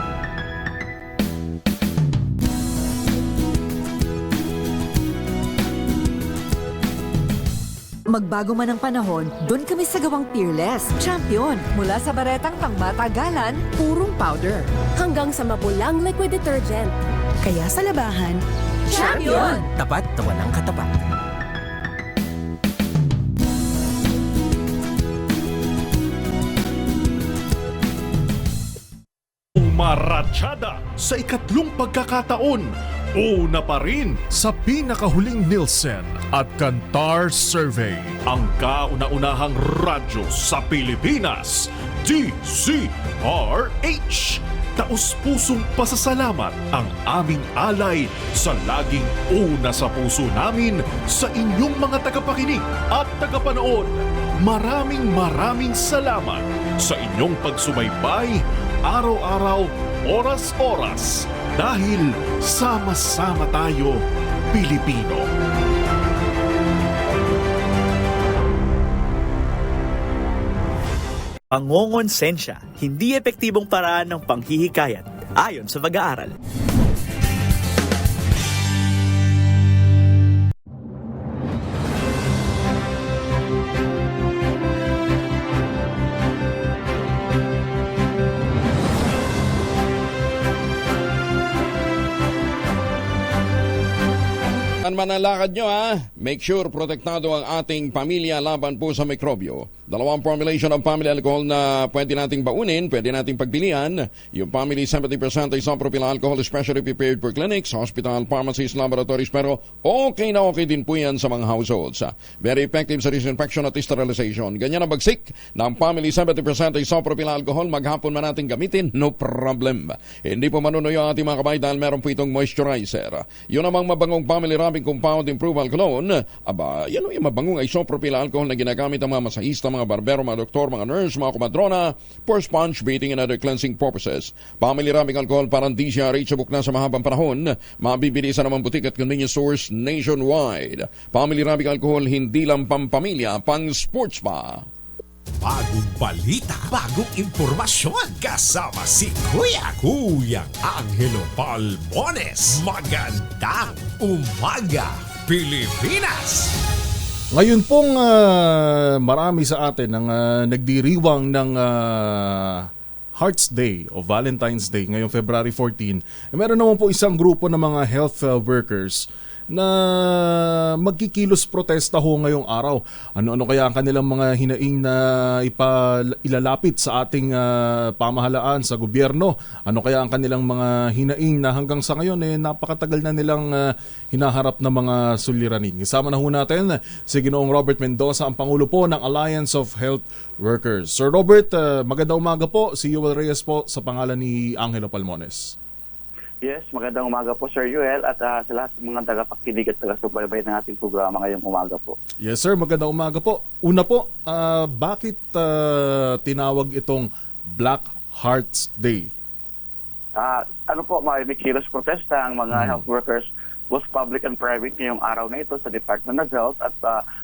magbago man ang panahon, doon kami sa gawang Peerless. Champion. Mula sa baretang pangmatagalan, purong powder. Hanggang sa mapulang liquid detergent. Kaya sa labahan, Champion! Tapat na walang katapat. Umaratsyada sa ikatlong pagkakataon. Una pa rin sa pinakahuling Nielsen at Kantar Survey. Ang kauna-unahang radyo sa Pilipinas, DZRH. Taus-pusong pasasalamat ang aming alay sa laging una sa puso namin sa inyong mga tagapakinig at tagapanood. Maraming salamat sa inyong pagsubaybay araw-araw, oras-oras. Dahil sama-sama tayo, Pilipino. Pangongonsensya, hindi epektibong paraan ng panghihikayat ayon sa pag-aaral. Man ang lakad nyo make sure protektado ang ating pamilya laban po sa mikrobyo. Dalawang formulation ng family alcohol na pwede nating baunin, pwede nating pagpilian. Yung family 70% isopropyl alcohol especially prepared for clinics, hospital, pharmacies, laboratories, pero okay na okay din po yan sa mga households. Very effective sa disinfection at sterilization. Ganyan ang bagsik ng family 70% isopropyl alcohol, maghapon man natin gamitin, no problem. Hindi po manunoy ang ating mga kabay dahil meron po itong moisturizer. Yun namang mabangong family rubbing compound improved alcohol, aba, yan yung mabangong isopropyl alcohol na ginagamit ng mga masahista, mga barbero, mga doktor, mga nurse, mga kumadrona for sponge beating and other cleansing purposes. Family rubbing alcohol parang DZRH sabuk na sa mahabang panahon. Mabibili sa naman butik at convenience stores nationwide. Family rubbing alcohol hindi lang pampamilya, pang sports pa. Bagong balita, bagong impormasyon, kasama si Kuyang Angelo Palmones. Magandang umaga, Pilipinas! Ngayon pong marami sa atin ang nagdiriwang ng Hearts Day o Valentine's Day ngayong February 14. Meron naman po isang grupo ng mga health workers na magkikilos protesta ho ngayong araw. Ano-ano kaya ang kanilang mga hinaing na ilalapit sa ating pamahalaan, sa gobyerno? Ano kaya ang kanilang mga hinaing na hanggang sa ngayon napakatagal na nilang hinaharap na mga suliranin? Kasama na ho natin si Ginoong Robert Mendoza, ang Pangulo po ng Alliance of Health Workers. Sir Robert, magandang umaga po. Si Joel Reyes po sa pangalan ni Angelo Palmones. Yes, magandang umaga po Sir Joel at sa lahat ng mga tagapakinig at taga-subaybay ng ating programa ngayong umaga po. Yes sir, magandang umaga po. Una po, bakit tinawag itong Black Hearts Day? May kilos protesta ang mga health workers, both public and private, ngayong araw na ito sa Department of Health at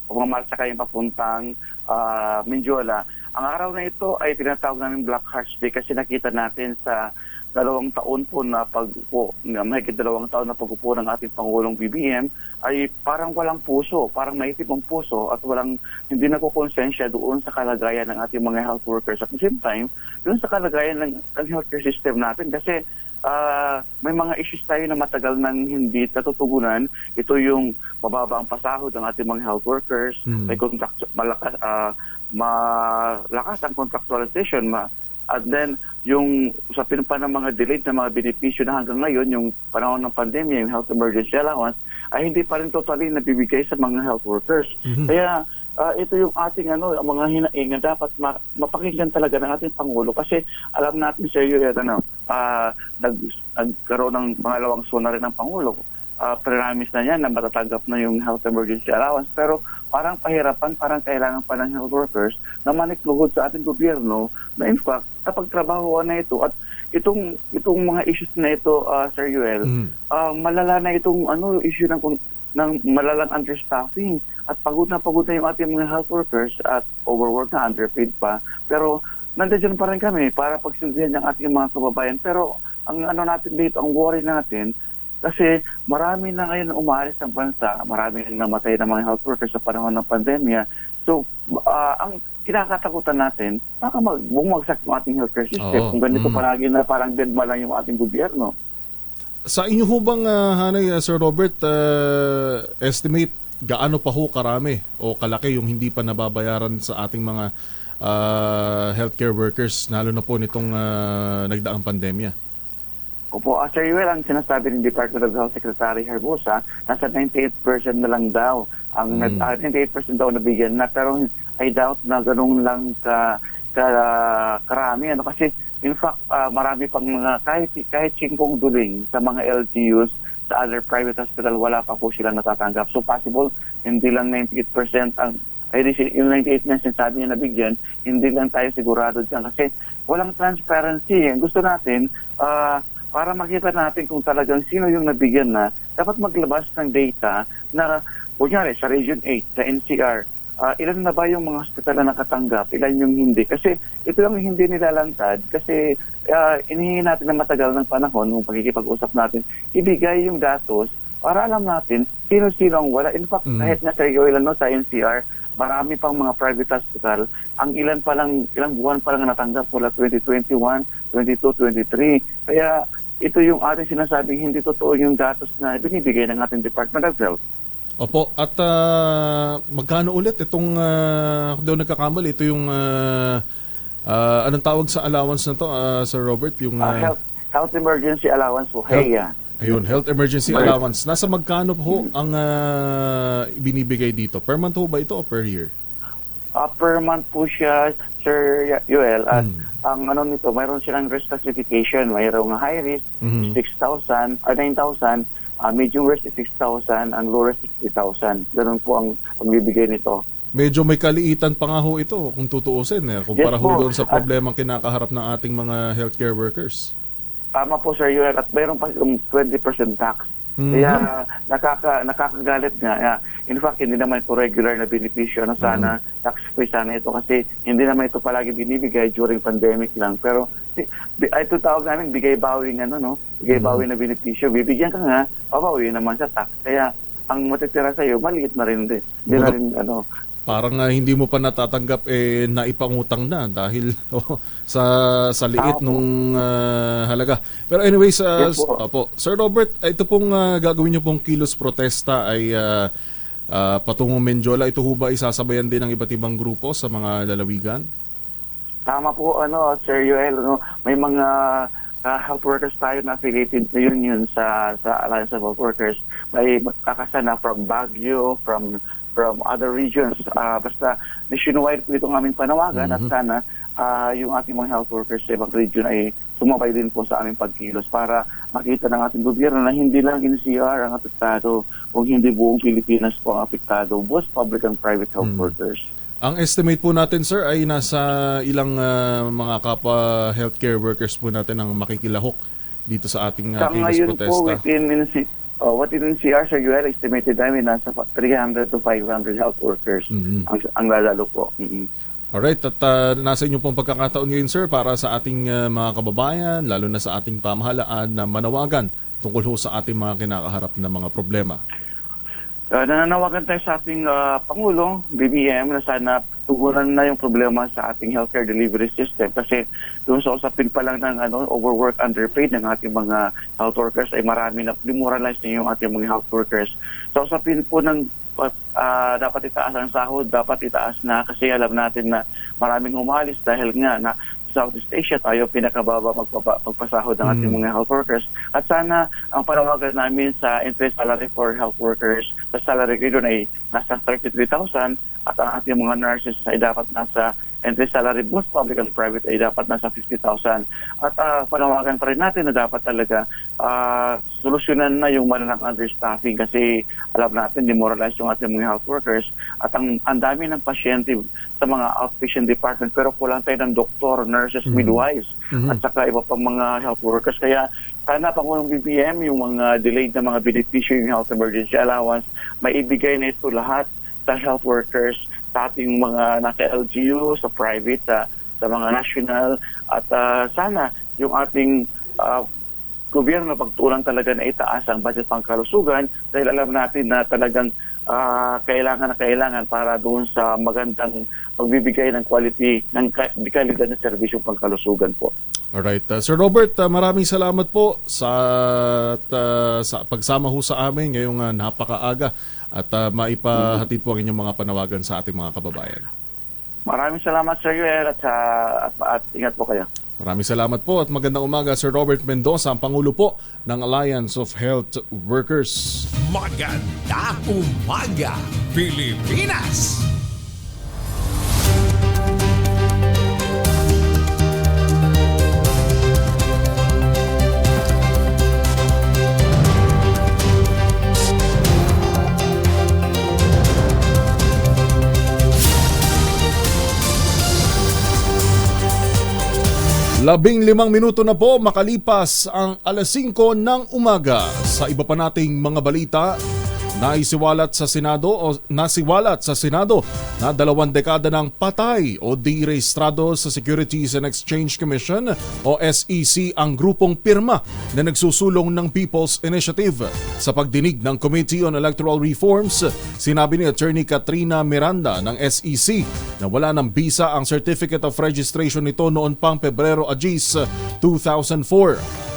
pumamarcha kayong papuntang Mindiola. Ang araw na ito ay tinatawag namin Black Hearts Day kasi nakita natin sa 2 taon po na pag-upo, mahigit 2 taon na pag-upo ng ating Pangulong BBM ay parang walang puso, parang maitim ang puso at hindi nakukonsensya doon sa kalagayan ng ating mga health workers. At the same time, doon sa kalagayan ng healthcare system natin kasi may mga issues tayo na matagal nang hindi natutugunan. Ito yung mababa ang pasahod ng ating mga health workers, may malakas ang contractualization, at then, yung usapin pa ng mga delayed na mga benepisyo na hanggang ngayon, yung panahon ng pandemya, yung health emergency allowance, ay hindi pa rin totally nabibigay sa mga health workers. Kaya ito yung ating mga hinaing na dapat mapakinggan talaga ng ating Pangulo kasi alam natin sa iyo nagkaroon ng pangalawang sona rin ng Pangulo. Promise na niya na matatanggap na yung health emergency allowance pero parang pahirapan, parang kailangan pa ng health workers na manikluhod sa ating gobyerno na in fact napagtrabahoan na ito at itong mga issues na ito, Sir Joel, malala na itong issue ng malalang understaffing at pagod na yung ating mga health workers at overwork na, underpaid pa. Pero nandiyan pa rin kami para pagsilbihan ng ating mga kababayan. Pero ang natin dito, ang worry natin, kasi marami na ngayon umaalis ng bansa, marami na namatay ng mga health workers sa panahon ng pandemya. So, ang kinakatakutan natin, baka bumagsak yung ating healthcare system. Kung ganito palagi na parang deadma lang yung ating gobyerno. Sa inyo ho bang, Sir Robert, estimate gaano pa ho karami o kalaki yung hindi pa nababayaran sa ating mga healthcare workers, lalo na po nitong nagdaang pandemya? Opo, Sir Joel, ang sinasabi ng Department of Health Secretary Herbosa, nasa 98% na lang daw. 98% daw nabigyan na, pero I doubt na ganun lang karami. Kasi in fact, marami pang mga, kahit 5 duling sa mga LGUs, sa other private hospital, wala pa po sila natatanggap. So possible, hindi lang 98% yung 98 na sinasabi niya nabigyan, hindi lang tayo sigurado dyan. Kasi walang transparency. Gusto natin, para makita natin kung talagang sino yung nabigyan na, dapat maglabas ng data na, kunyari, sa Region 8, sa NCR, ilan na ba yung mga hospital na nakatanggap, ilan yung hindi. Kasi ito yung hindi nilalantad, kasi inihingi natin na matagal ng panahon, nung pagkikipag-usap natin, ibigay yung datos para alam natin sino-sino ang wala. In fact, kahit nga sa sa NCR, marami pang mga private hospital, ang ilang buwan pa lang natanggap mula 2021, 22, 23. Kaya ito yung ating sinasabing hindi totoo yung datos na binibigay ng ating Department of Health. Opo, at magkano ulit itong, kung daw nagkakamali, ito yung, anong tawag sa allowance na to, Sir Robert? Yung Health Emergency Allowance po, HEA. Ayun, Health Emergency Allowance. Nasa magkano po ang binibigay dito? Per month po ba ito o per year? Per month po siya, Sir Joel. At ang nito, mayroon silang risk classification. Mayroong high risk, 6,000, 9,000. Medium risk, 6,000. And low risk, 60,000. Ganun po ang pagbibigay nito. Medyo may kaliitan pa nga ho ito kung tutuusin. Kumpara ho doon sa problemang kinakaharap ng ating mga healthcare workers. Tama po, Sir Joel, at mayroon pa yung 20% tax. Kaya nakakagalit nga. In fact, hindi naman ito regular na benepisyo. Sana, tax-free sana ito kasi hindi naman ito palagi binibigay during pandemic lang. Pero ito tawag namin bigay-bawi bigay-bawi na benepisyo. Bibigyan ka nga, babawi naman sa tax. Kaya ang matitira sa iyo maliit na rin din. Hindi na rin Parang hindi mo pa natatanggap naipangutang na dahil sa liit nung halaga. Pero anyways, Yes po. Opo, Sir Robert, ito pong gagawin niyo pong kilos protesta ay patungong Menjola. Ito ho ba isasabayan din ng iba't ibang grupo sa mga lalawigan? Tama po, Sir Yoel, may mga health workers tayo na affiliated union sa Alliance of Health Workers. May kakasana from Baguio, from other regions. Basta nationwide po itong aming panawagan at sana yung ating mga health workers sa ibang region ay sumabay din po sa aming pagkilos para makita ng ating gobyerno na hindi lang NCR ang apektado kung hindi buong Pilipinas po ang apektado, both public and private health workers. Ang estimate po natin, sir, ay nasa ilang mga kapwa healthcare workers po natin ang makikilahok dito sa ating kilos protesta. Within NCR, Sir Yuel, estimated namin nasa 300 to 500 health workers ang lalalo po. Alright, at nasa inyo pong pagkakataon ngayon, sir, para sa ating mga kababayan, lalo na sa ating pamahalaan na manawagan tungkol ho sa ating mga kinakaharap na mga problema. Nananawagan tayo sa ating Pangulo, BBM, na sana tugunan na yung problema sa ating healthcare delivery system kasi doon sa usapin pa lang ng overwork, underpaid ng ating mga health workers ay marami na demoralize na yung ating mga health workers. Sa usapin po ng dapat itaas ang sahod, dapat itaas na kasi alam natin na maraming umalis dahil nga na Southeast Asia tayo pinakababa magpasahod ng ating mga health workers. At sana ang panawagan namin sa entry salary for health workers, sa salary grade ay nasa 33,000 at ang ating mga nurses ay dapat nasa entry salary, both public and private, ay dapat nasa 50,000. At panawagan pa rin natin na dapat talaga solusyonan na yung malalang understaffing kasi alam natin demoralize yung ating mga health workers at ang dami ng pasyente sa mga outpatient department pero kulang tayo ng doktor, nurses, midwives at saka iba pang mga health workers. Kaya sana Pangulong BBM yung mga delayed na mga beneficiary yung health emergency allowance, maibigay na ito lahat sa health workers sa ating mga nasa LGU, sa private, sa mga national at sana yung ating gobyerno pagtulang talaga na itaas ang budget pangkalusugan dahil alam natin na talagang kailangan para doon sa magandang pagbibigay ng quality, ng kalidad ng serbisyong pangkalusugan po. Alright. Sir Robert, maraming salamat po sa pagsama ho sa amin ngayong napakaaga at maipahatid po ang inyong mga panawagan sa ating mga kababayan. Maraming salamat, Sir Yuel, at ingat po kayo. Maraming salamat po at magandang umaga, Sir Robert Mendoza, ang Pangulo po ng Alliance of Health Workers. Magandang umaga, Pilipinas! Labing 5 minuto na po makalipas ang 5:00 ng umaga. Sa iba pa nating mga balita, nasiwalat sa Senado na 2 dekada ng patay o direhistrado sa Securities and Exchange Commission o SEC ang grupong pirma na nagsusulong ng People's Initiative. Sa pagdinig ng Committee on Electoral Reforms, sinabi ni Attorney Katrina Miranda ng SEC na wala ng bisa ang Certificate of Registration nito noon pang Pebrero 2004.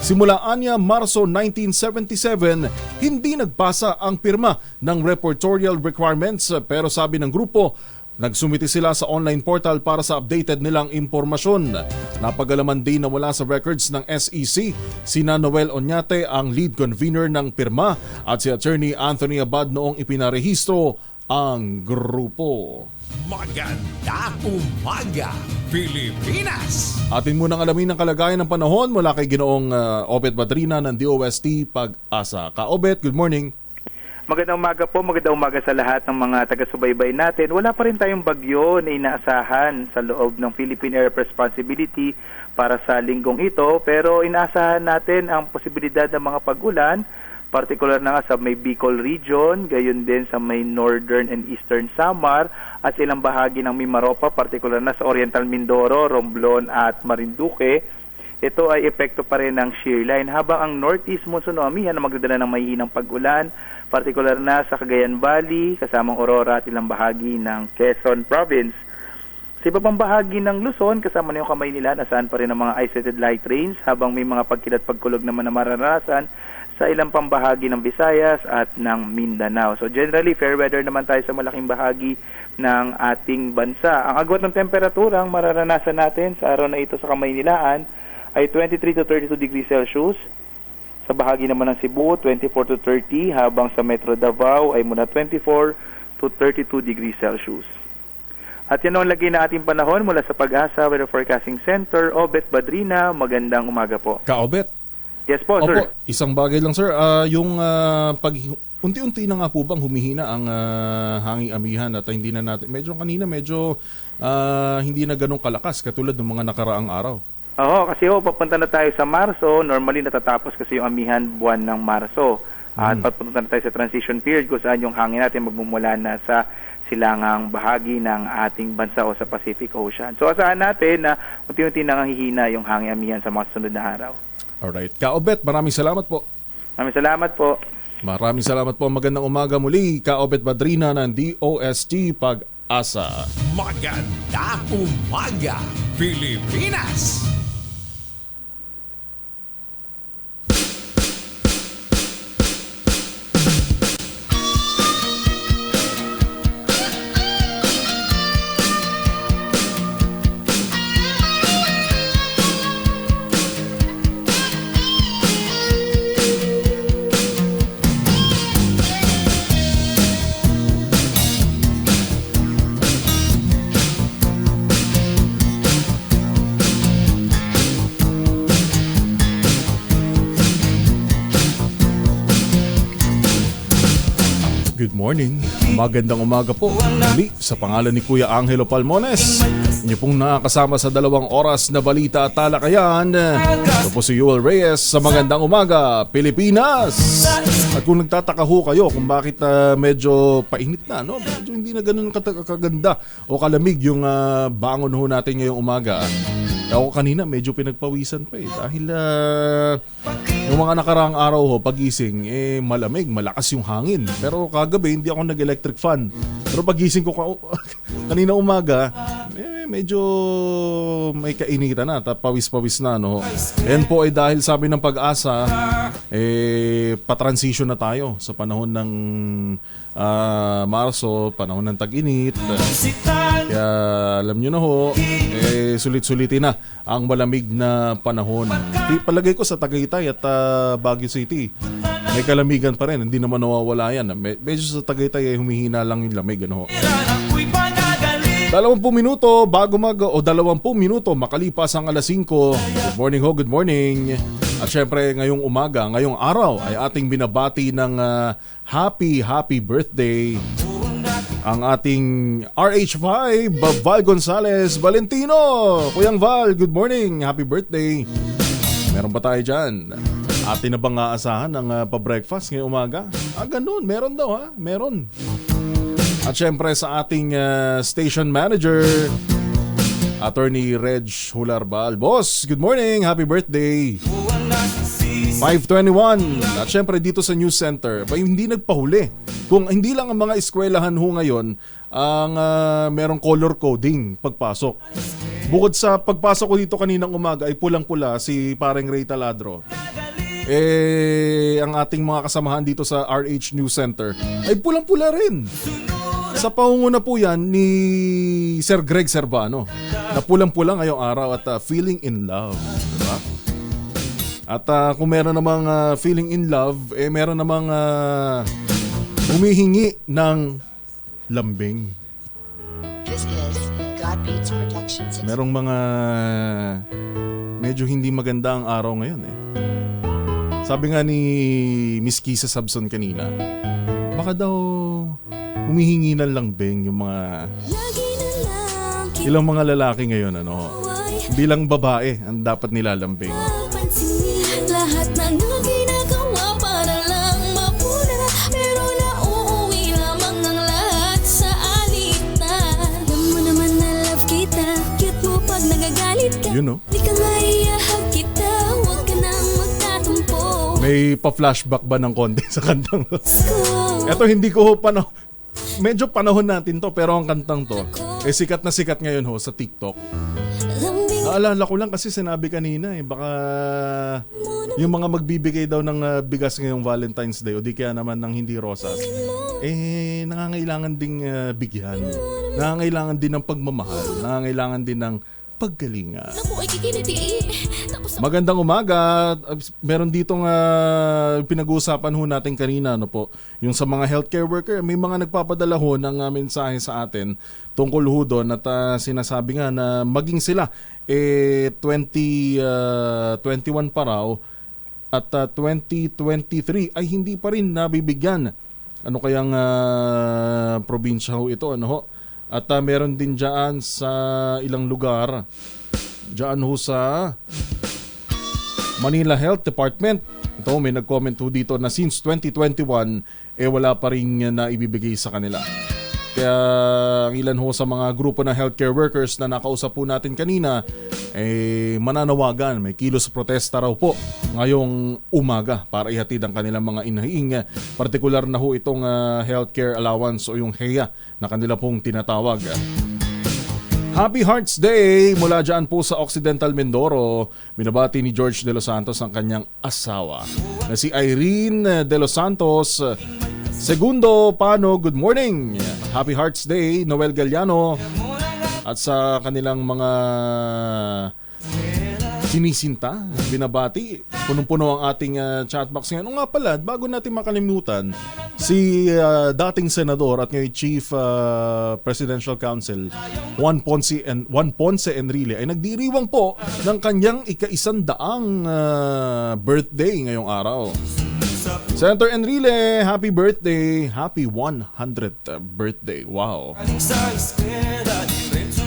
Simula anya Marso 1977, hindi nagpasa ang pirma ng reportorial requirements pero sabi ng grupo, nagsumiti sila sa online portal para sa updated nilang impormasyon. Napagalaman din na wala sa records ng SEC sina Noel Oñate ang lead convener ng pirma at si Attorney Anthony Abad noong ipinarehistro ang grupo. Magandang umaga, Pilipinas! Atin munang alamin ang kalagayan ng panahon mula kay Ginoong Obet Badrina ng DOST Pag-asa. Ka-Obet, good morning. Magandang umaga po, magandang umaga sa lahat ng mga taga-subaybay natin. Wala pa rin tayong bagyo na inaasahan sa loob ng Philippine Area of Responsibility para sa linggong ito, pero inaasahan natin ang posibilidad ng mga pag-ulan, particular na nga sa may Bicol region, gayon din sa may northern and eastern Samar at sa ilang bahagi ng Mimaropa, particular na sa Oriental Mindoro, Romblon at Marinduque. ito ay epekto pa rin ng shear line. Habang ang northeast monsoon o amihan na magdadala ng mahihinang pag-ulan, partikular na sa Cagayan Valley, kasamang Aurora at ilang bahagi ng Quezon Province. Sa iba pang bahagi ng Luzon, kasama na yung kamay nila, nasaan pa rin ang mga isolated light rains, habang may mga pagkilat-pagkulog naman na maranasan sa ilang pang bahagi ng Visayas at ng Mindanao. So generally, fair weather naman tayo sa malaking bahagi ng ating bansa. Ang agwat ng temperaturang mararanasan natin sa araw na ito sa Kamaynilaan ay 23 to 32 degrees Celsius. Sa bahagi naman ng Cebu, 24 to 30, habang sa Metro Davao ay mula 24 to 32 degrees Celsius. At yan ang lagay na ating panahon mula sa Pag-asa Weather Forecasting Center. Obet Badrina, magandang umaga po. Ka-Obet. Yes po, sir. Opo, isang bagay lang, sir. Yung unti-unti na nga po bang humihina ang hanging amihan at hindi na natin, medyo kanina, hindi na ganun kalakas katulad ng mga nakaraang araw. Oo, kasi papunta na tayo sa Marso. Normally natatapos kasi yung amihan buwan ng Marso. At papunta na tayo sa transition period kung saan yung hangin natin magmumula na sa silangang bahagi ng ating bansa o sa Pacific Ocean. So asahan natin na unti-unti nangihina yung hangin amihan sa mga sunod na araw. Alright. Ka-Obet, maraming salamat po. Maraming salamat po. Maraming salamat po. Magandang umaga muli. Ka-Obet Badrina ng DOST Pag-asa. Magandang umaga, Pilipinas! Good morning. Magandang umaga po. Muli sa pangalan ni Kuya Angelo Palmones. Inyo pong nakakasama sa 2 oras na balita at talakayan. Ito po si Yuel Reyes sa Magandang Umaga, Pilipinas. At kung nagtataka ho kayo kung bakit medyo painit na, no? Medyo hindi na ganun kaganda o kalamig yung bangon ho natin ngayong umaga. Ako kanina medyo pinagpawisan pa dahil yung mga nakaraang araw ho, pagising, malamig, malakas yung hangin. Pero kagabi, hindi ako nag-electric fan. Pero pagising ko kanina umaga, medyo may kainitan na, pawis-pawis na, no? Yan po ay dahil sabi ng Pag-asa, pa-transition na tayo sa panahon ng Marso, panahon ng tag-init. Kaya alam nyo na ho, sulit-sulitin na ang malamig na panahon. Palagay ko sa Tagaytay at Baguio City, may kalamigan pa rin, hindi naman nawawala yan. Medyo sa Tagaytay humihina lang yung lamig, ano ho. 20 minuto bago 20 minuto makalipas ang alas 5. Good morning ho, good morning. At syempre ngayong umaga, ngayong araw ay ating binabati ng happy birthday ang ating RH5 Val Gonzales Valentino. Kuyang Val, good morning, happy birthday. Meron ba tayo dyan? Atin na bang aasahan ng pa-breakfast ngayong umaga? Ganun, meron daw ha, meron. At syempre sa ating station manager, Attorney Reg Hularbal. Boss, good morning, happy birthday. 5:21. At syempre dito sa News Center, hindi nagpahuli. Kung hindi lang ang mga eskwelahan ho ngayon ang merong color coding pagpasok. Bukod sa pagpasok ko dito kaninang umaga ay pulang-pula si Pareng Ray Taladro. Ang ating mga kasamahan dito sa RH News Center ay pulang-pula rin. Sa pangunguna po yan ni Sir Greg Servano na pulang-pula ngayong araw at feeling in love. Diba? At kung meron namang feeling in love, meron namang humihingi ng lambing. This is God Beats Protection System. Merong mga medyo hindi maganda ang araw ngayon Sabi nga ni Miss Kisa Sabson kanina, baka daw humihingi ng lambing yung mga ilang mga lalaki ngayon bilang babae ang dapat nilalambing. Lahat na ginagawa para lang mapuna, pero nauuwi lamang ng lahat sa alitan. Alam mo naman na love kita, cute mo pag nagagalit ka. You know? Di ka maiyahag kita. May pa-flashback ba ng konti sa kantang to? Eto, hindi ko medyo panahon natin to, pero ang kantang to, sikat na sikat ngayon ho sa TikTok. Naalala ko lang kasi sinabi kanina baka yung mga magbibigay daw ng bigas ngayong Valentine's Day o di kaya naman ng hindi rosas, nangangailangan ding bigyan. Nangangailangan din ng pagmamahal. Nangangailangan din ng paggalingan. Magandang umaga. Meron ditong pinag-uusapan ho natin kanina, yung sa mga healthcare worker, may mga nagpapadala ho ng mensahe sa atin tungkol ho doon at sinasabi nga na maging sila 2021 pa raw at 2023 ay hindi pa rin nabibigyan. Ano kayang probinsya ho ito, ano ho? At meron din dyan sa ilang lugar, dyan ho sa Manila Health Department. Ito, may nag-comment ho dito na since 2021, wala pa rin na ibibigay sa kanila. Kaya ang ilan ho sa mga grupo ng healthcare workers na nakausap po natin kanina, mananawagan, may kilos protesta raw po ngayong umaga para ihatid ang kanilang mga inahiing. Partikular na ho itong healthcare allowance o yung HEA na kanila pong tinatawag. Happy Hearts Day mula dyan po sa Occidental Mindoro. Binabati ni George De Los Santos ang kanyang asawa na si Irene De Los Santos. Segundo Pano, good morning. Happy Hearts Day, Noel Galliano. At sa kanilang mga sinisinta, binabati. Punong-puno ang ating chatbox ngayon. O nga pala, bago natin makalimutan, si dating senador at ngayon Chief Presidential Counsel Juan Ponce Enrile ay nagdiriwang po ng kanyang ika-100 birthday ngayong araw. Senator Enrile, happy birthday. Happy 100th birthday. Wow.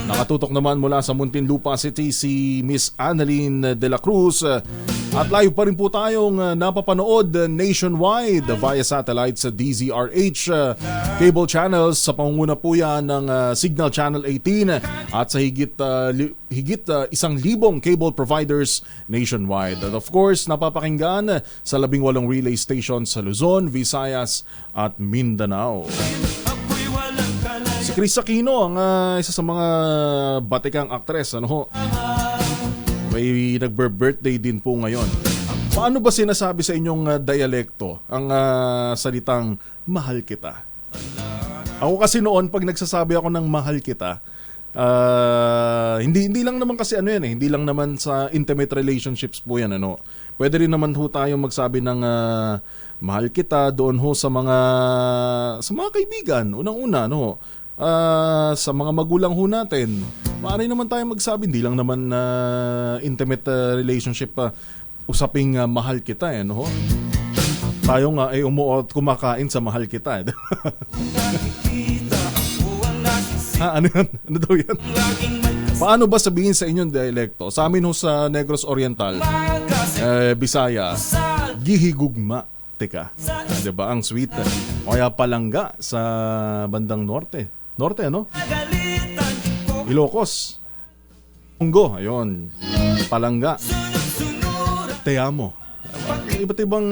Nakatutok naman mula sa Muntinlupa City si Miss Annalyn De La Cruz. At live pa rin po tayong napapanood nationwide via satellite sa DZRH cable channels sa pangunguna po yan ng Signal Channel 18 at sa higit 1,000 cable providers nationwide. At of course, napapakinggan sa 18 relay stations sa Luzon, Visayas at Mindanao. Si Chris Aquino, ang isa sa mga batikang aktres, may nag-birthday din po ngayon. Paano ba sinasabi sa inyong dialekto ang salitang mahal kita? Ako kasi noon, pag nagsasabi ako ng mahal kita, hindi lang naman kasi hindi lang naman sa intimate relationships po yan. Pwede rin naman ho tayong magsabi ng mahal kita doon ho sa mga kaibigan. Unang-una, sa mga magulang ho natin. Maaari naman tayo magsabi, hindi lang naman intimate relationship usaping mahal kita Tayo nga ay umuot kumakain sa mahal kita. Ano yan? Ano daw yan? Paano ba sabihin sa inyong dialekto? Sa amin ho sa Negros Oriental, Bisaya, gihigugma. Teka, diba? Ang sweet. O kaya palangga sa bandang norte. Norte, Ilocos. Munggo, ayun. Palangga. Te amo. Iba't ibang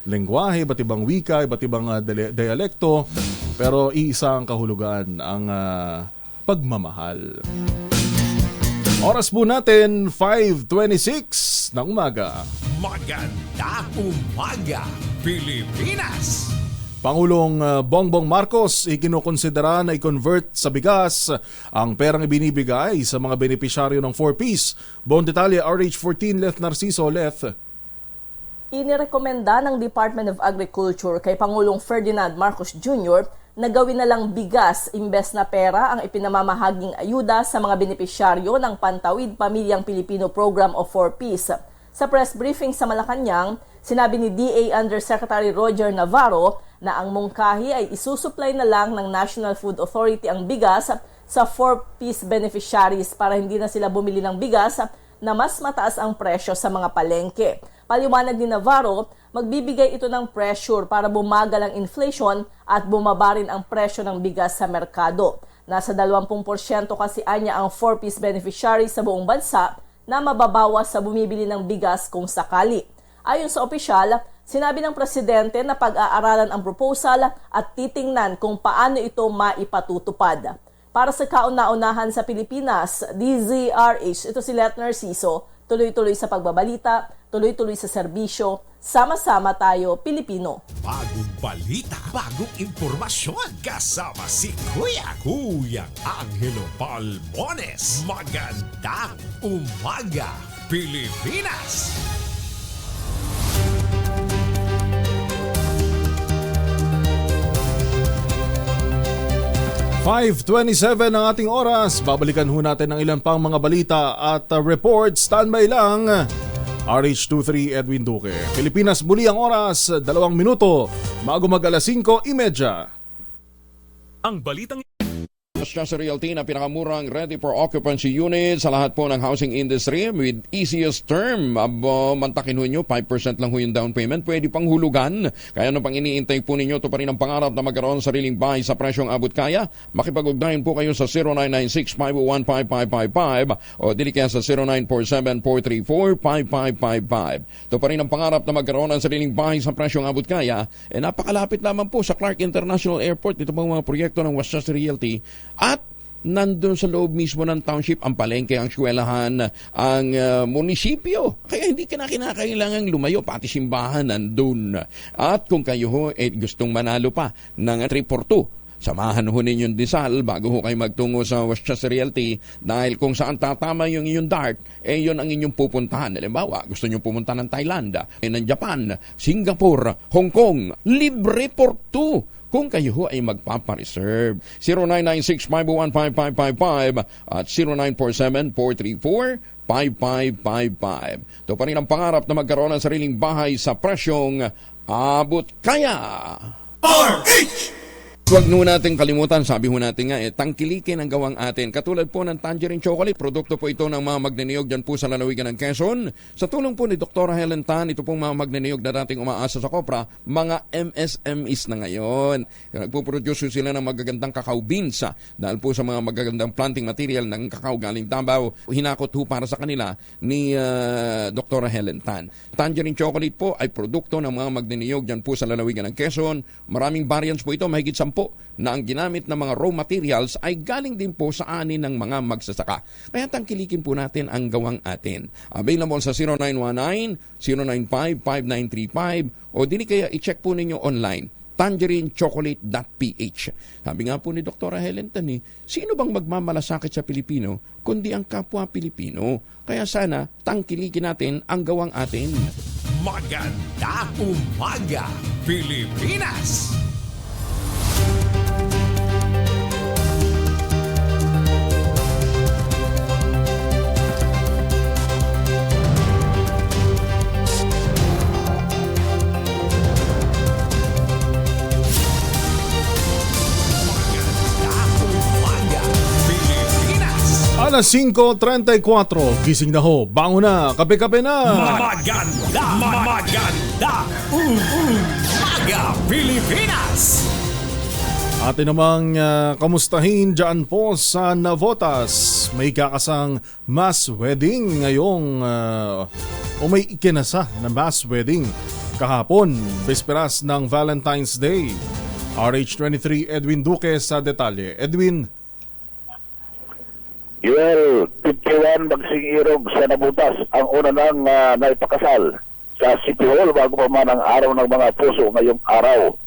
lengguwahe, iba't ibang wika, iba't ibang dialekto. Pero iisa ang kahulugan, ang pagmamahal. Oras po natin, 5:26 ng umaga. Magandang umaga, Pilipinas! Pangulong Bongbong Marcos ikinukonsidera na i-convert sa bigas ang perang ibinibigay sa mga benepisyaryo ng 4Ps. Buong detalye, RH14, Leth Narciso. Leth. Inirekomenda ng Department of Agriculture kay Pangulong Ferdinand Marcos Jr. na gawin na lang bigas imbes na pera ang ipinamamahaging ayuda sa mga benepisyaryo ng Pantawid Pamilyang Pilipino Program o 4Ps. Sa press briefing sa Malacanang, sinabi ni DA Undersecretary Roger Navarro na ang mungkahi ay isusupply na lang ng National Food Authority ang bigas sa 4Ps beneficiaries para hindi na sila bumili ng bigas na mas mataas ang presyo sa mga palengke. Paliwanag ni Navarro, magbibigay ito ng pressure para bumagal ang inflation at bumaba rin ang presyo ng bigas sa merkado. Nasa 20% kasi anya ang 4Ps beneficiaries sa buong bansa na mababawas sa bumibili ng bigas kung sakali. Ayon sa opisyal, sinabi ng presidente na pag-aaralan ang proposal at titingnan kung paano ito maipatutupad. Para sa kauna-unahan sa Pilipinas, DZRH, ito si Let Narciso, tuloy-tuloy sa pagbabalita, tuloy-tuloy sa serbisyo, sama-sama tayo Pilipino. Bagong balita, bagong impormasyon, kasama si Kuya Angelo Palmones. Magandang umaga, Pilipinas! 5:27 ang ating oras. Babalikan ho natin ang ilan pang mga balita at report. Standby lang. RH23 Edwin Duque. Pilipinas muli ang oras, 2 minuto. Bago mag-alas 5:30. Ang balitang Westchester Realty na pinakamurang ready for occupancy unit sa lahat po ng housing industry with easiest term. Mantakin ho nyo, 5% lang ho yung down payment. Pwede pang hulugan. Kaya ano pang iniintay po ninyo, ito pa rin ang pangarap na magkaroon sariling bahay sa presyong abot kaya. Makipag-ugnayan po kayo sa 0996-501-5555 o dili kaya sa 0947-434-5555. Ito pa rin ang pangarap na magkaroon ng sariling bahay sa presyong abot kaya. Napakalapit lamang po sa Clark International Airport. Ito pang mga proyekto ng Westchester Realty. At nandun sa loob mismo ng township, ang palengke, ang eskwelahan, ang munisipyo. Kaya hindi ka na kinakailangang lumayo, pati simbahan nandun. At kung kayo ho gustong manalo pa ng 3-4-2, samahan ho ninyong disal bago ho kayo magtungo sa Westchester Realty dahil kung saan tatama yung inyong dart, yun ang inyong pupuntahan. Halimbawa, gusto nyo pumunta ng Thailand, ng Japan, Singapore, Hong Kong, libre for 2. Kung kayo ho ay magpapareserve. 0996-501-5555 at 0947-434-5555. Ito pa rin ang pangarap na magkaroon ng sariling bahay sa presyong abot kaya. RH! Huwag nyo natin kalimutan, sabi ho natin nga, tangkilikin ang gawang atin. Katulad po ng Tangerine Chocolate, produkto po ito ng mga magniniyog dyan po sa lalawigan ng Quezon. Sa tulong po ni Dr. Helen Tan, ito pong mga magniniyog na dating umaasa sa Kopra, mga MSMEs na ngayon. Nagpuproduce sila ng magagandang cacao beans dahil po sa mga magagandang planting material ng cacao galing Davao. Hinakot ho para sa kanila ni Dr. Helen Tan. Tangerine Chocolate po ay produkto ng mga magniniyog dyan po sa lalawigan ng Quezon. Maraming variants po ito, mahigit 10 na ang ginamit na mga raw materials ay galing din po sa ani ng mga magsasaka. Kaya tangkilikin po natin ang gawang atin. Available sa 0919-095-5935 o dili kaya i-check po ninyo online tangerinechocolate.ph. Sabi nga po ni Dr. Helen Tan, sino bang magmamalasakit sa Pilipino kundi ang kapwa Pilipino? Kaya sana tangkilikin natin ang gawang atin. Magandang umaga, Pilipinas! Alas 5:34, gising na ho, bango na, kape-kape na. Maganda umaga, Pilipinas! Atin namang kamustahin dyan po sa Navotas. May kakasang mass wedding ngayong may ikinasa na mass wedding kahapon, besperas ng Valentine's Day. RH23 Edwin Duque sa detalye. Edwin. Well, 51 Bagsing Irog sa Nabutas ang una nang naipakasal sa City Hall bago pa man ang araw ng mga puso ngayong araw.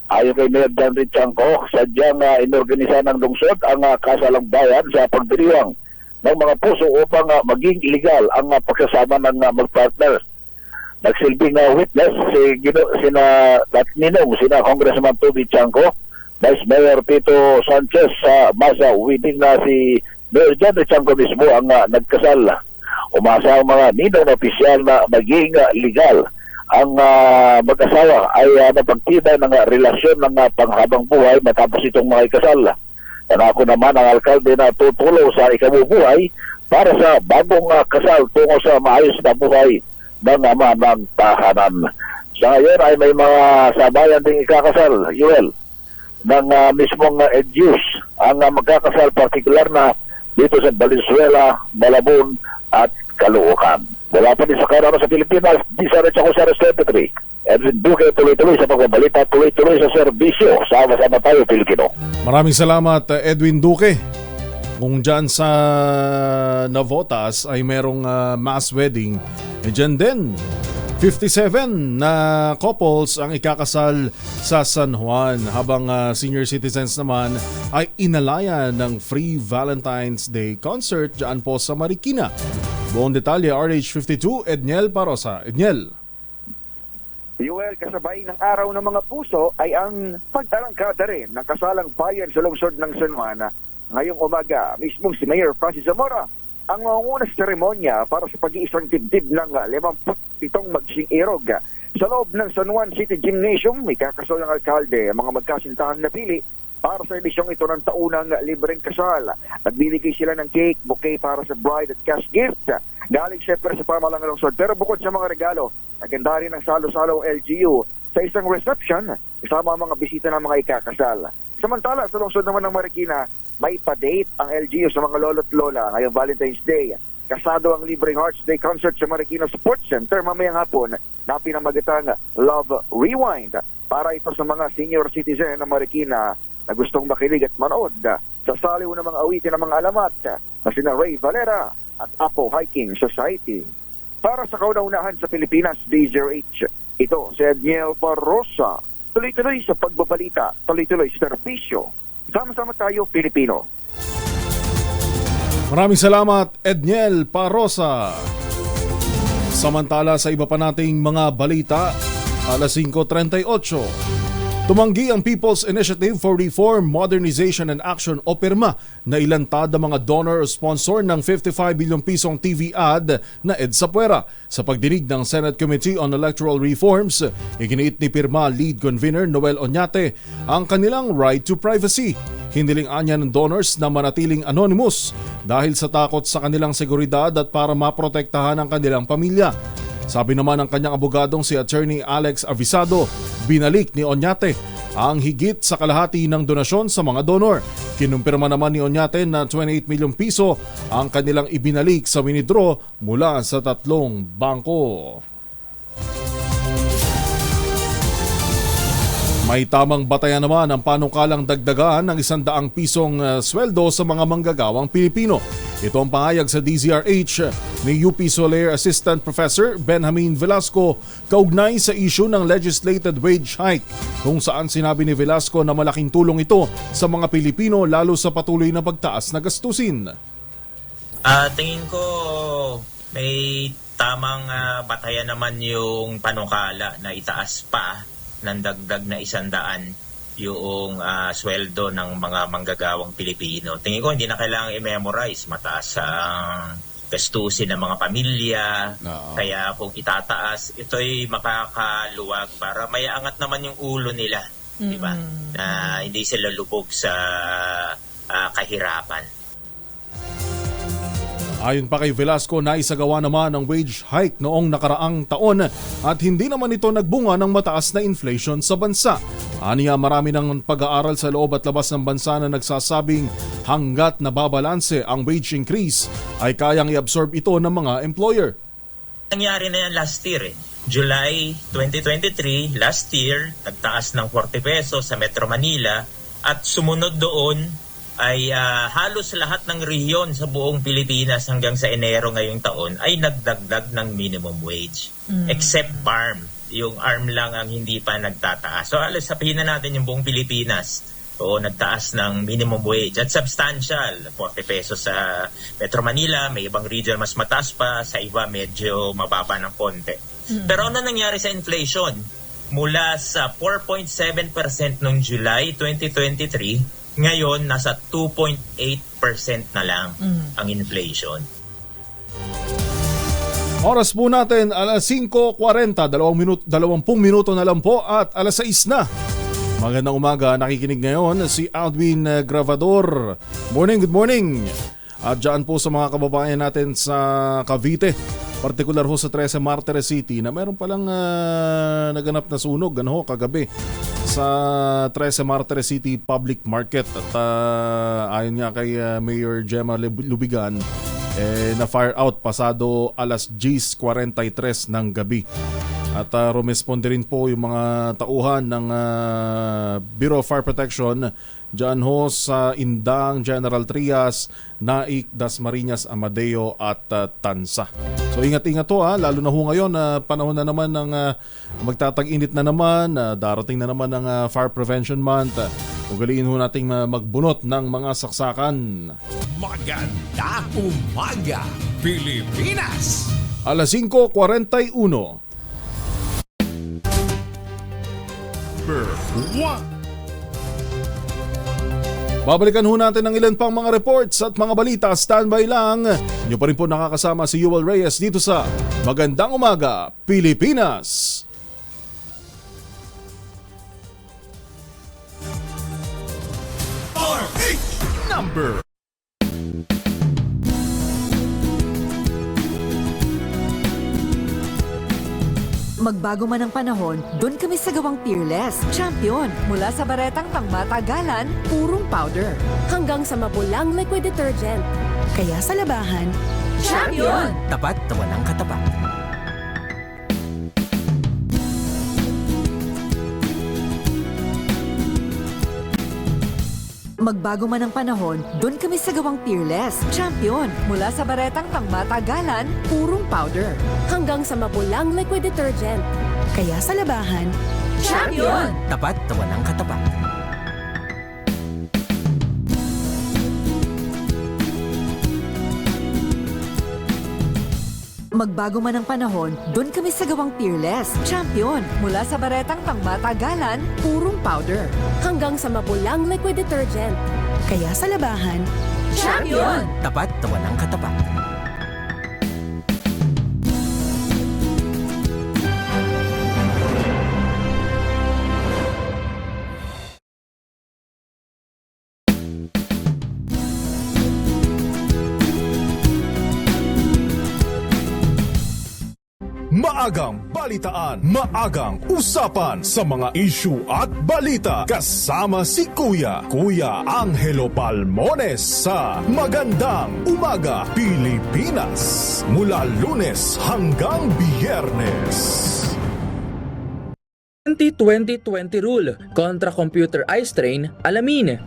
Ayon kay Mayor John Richangco, sadyang inorganisa ng lungsod ang kasalang bayan sa pagdiriwang ng mga puso upang maging illegal ang pagsasama ng magpartners. Nagsilbing witness sina Congressman Toby Chanco, Vice Mayor Tito Sanchez sa masa wedding na si Mayor John Richangco mismo ang nagkasal. Umasa ang mga ninong na opisyal na maging legal. Ang mag-asawa ay napagtibay ng relasyon ng panghabang buhay matapos itong mga ikasal. Nangako naman ang alkalde na tutulong sa ikabubuhay para sa bagong kasal tungo sa maayos na buhay ng ama ng tahanan. Sa ngayon ay may mga sabayan ding ikakasal, Yuel, ng mismong EDUs ang magkakasal, partikular na dito sa Valenzuela, Malabon at Caloocan. Wala pa din sa karano sa Pilipinas, di sa Red Chacos Ares 23. Edwin Duque, tuloy-tuloy sa pagbabalita, tuloy-tuloy sa serbisyo. Sama-sama tayo, Pilipino. Maraming salamat, Edwin Duque. Kung dyan sa Navotas ay merong mass wedding, dyan din 57 na couples ang ikakasal sa San Juan, habang senior citizens naman ay inalaya ng free Valentine's Day concert dyan po sa Marikina. Buong detalye, RH52, Edniel Parosa. Edniel. Yuel, kasabay ng araw ng mga puso ay ang pag-arangkada rin ng kasalang bayan sa lungsod ng San Juan. Ngayong umaga, mismong si Mayor Francis Zamora ang mangunguna sa seremonya para sa pag-iisang dibdib ng 57 magsing irog. Sa loob ng San Juan City Gymnasium, may kakasal ng alkalde ang mga magkasintahang napili para sa edisyong ito ng taunang libreng kasal. Nagbibigay sila ng cake, bouquet para sa bride at cash gift. Galing syempre sa pamalang lungsod. Pero bukod sa mga regalo, naganda rin ang salo-salo LGU sa isang reception kasama ang mga bisita ng mga ikakasal. Samantala, sa lungsod naman ng Marikina, may pa-date ang LGU sa mga lolo't lola ngayong Valentine's Day. Kasado ang libreng Hearts Day concert sa Marikina Sports Center mamayang hapon na pinamagatang Love Rewind para ito sa mga senior citizen ng Marikina na gustong makilig at manood sa saliw ng mga awitin ng mga alamat na sina Ray Valera at Apo Hiking Society. Para sa kauna-unahan sa Pilipinas, DZRH, ito si Edniel Barrosa. Tuloy-tuloy sa pagbabalita, tuloy-tuloy sa serbisyo. Sama-sama tayo, Pilipino. Maraming salamat, Edniel Parosa. Samantala sa iba pa nating mga balita, alas 5:38. Tumanggi ang People's Initiative for Reform, Modernization and Action o PIRMA na ilantad ang mga donor o sponsor ng 55 bilyong pisong TV ad na EDSA Puera. Sa pagdinig ng Senate Committee on Electoral Reforms, iginiit ni PIRMA Lead Convener Noel Oñate ang kanilang right to privacy. Hiniling anya ng donors na manatiling anonymous dahil sa takot sa kanilang seguridad at para maprotektahan ang kanilang pamilya. Sabi naman ng kanyang abogadong si Attorney Alex Avisado, binalik ni Oñate ang higit sa kalahati ng donasyon sa mga donor. Kinumpirma naman ni Oñate na 28 milyong piso ang kanilang ibinalik sa winidraw mula sa 3 bangko. May tamang batayan naman ang panukalang dagdagan ng 100 pisong sweldo sa mga manggagawang Pilipino. Ito ang pahayag sa DZRH ni UP Soler Assistant Professor Benjamin Velasco kaugnay sa issue ng legislated wage hike, kung saan sinabi ni Velasco na malaking tulong ito sa mga Pilipino lalo sa patuloy na pagtaas na gastusin. Tingin ko may tamang batayan naman yung panukala na itaas pa ng dagdag na 100 yung sweldo ng mga manggagawang Pilipino. Tingin ko hindi na kailangang i-memorize. Mataas ang gastusin ng mga pamilya. No. Kaya kung itataas, ito'y makakaluwag para may angat naman yung ulo nila. Mm-hmm. Diba? Na hindi sila lubog sa kahirapan. Ayon pa kay Velasco, naisagawa naman ang wage hike noong nakaraang taon at hindi naman ito nagbunga ng mataas na inflation sa bansa. Aniya, marami ng pag-aaral sa loob at labas ng bansa na nagsasabing hanggat nababalanse ang wage increase ay kayang i-absorb ito ng mga employer. Nangyari na yan last year July 2023, last year, nagtaas ng 40 pesos sa Metro Manila at sumunod doon ay halos lahat ng rehiyon sa buong Pilipinas hanggang sa Enero ngayong taon ay nagdagdag ng minimum wage. Except ARM. Yung ARM lang ang hindi pa nagtataas. So alas sabihin na natin yung buong Pilipinas. So nagtaas ng minimum wage at substantial. 40 pesos sa Metro Manila, may ibang region mas mataas pa, sa iba medyo mababa ng konti. Pero ano nangyari sa inflation? Mula sa 4.7% noong July 2023, ngayon, nasa 2.8% na lang ang inflation. Oras po natin, alas 5:40, 20 minuto na lang po at alas 6 na. Magandang umaga, nakikinig ngayon si Alvin Gravador. Morning, good morning. At dyan po sa mga kababayan natin sa Cavite, partikular ho sa 13 Martires City na meron palang naganap na sunog kagabi sa 13 Martires City Public Market. At ayon nga kay Mayor Gemma Lubigan, na-fire out pasado alas 10:43 ng gabi. At rumesponde rin po yung mga tauhan ng Bureau of Fire Protection dyan ho sa Indang, General Trias, Naik, Dasmariñas, Amadeo at Tansa. So ingat-ingat to lalo na ho ngayon panahon na naman ng magtatag-init na naman, darating na naman ng Fire Prevention Month. Ugaliin ho nating magbunot ng mga saksakan. Maganda umaga, Pilipinas! Alas 5:41. Number 1. Babalikan ho natin ang ilan pang mga reports at mga balita. Standby lang. Inyo pa rin po nakakasama si Yuel Reyes dito sa Magandang Umaga, Pilipinas. RH number. Magbago man ang panahon, doon kami sa gawang Peerless. Champion, mula sa baretang pangmatagalan, purong powder. Hanggang sa mapulang liquid detergent. Kaya sa labahan, Champion! Tapat na walang katapat. Magbago man ang panahon, doon kami sa gawang Peerless. Champion, mula sa baretang pangmatagalan, purong powder. Hanggang sa mapulang liquid detergent. Kaya sa labahan, Champion! Tapat na walang katapat. Magbago man ang panahon, doon kami sa gawang Peerless. Champion, mula sa baretang pangmatagalan, purong powder. Hanggang sa mapulang liquid detergent. Kaya sa labahan, Champion! Tapat na walang katapat. Maagang balitaan, maagang usapan sa mga issue at balita. Kasama si Kuya Angelo Palmones sa Magandang Umaga, Pilipinas. Mula Lunes hanggang Biyernes. 20-20-20 rule kontra computer eye strain, alamin.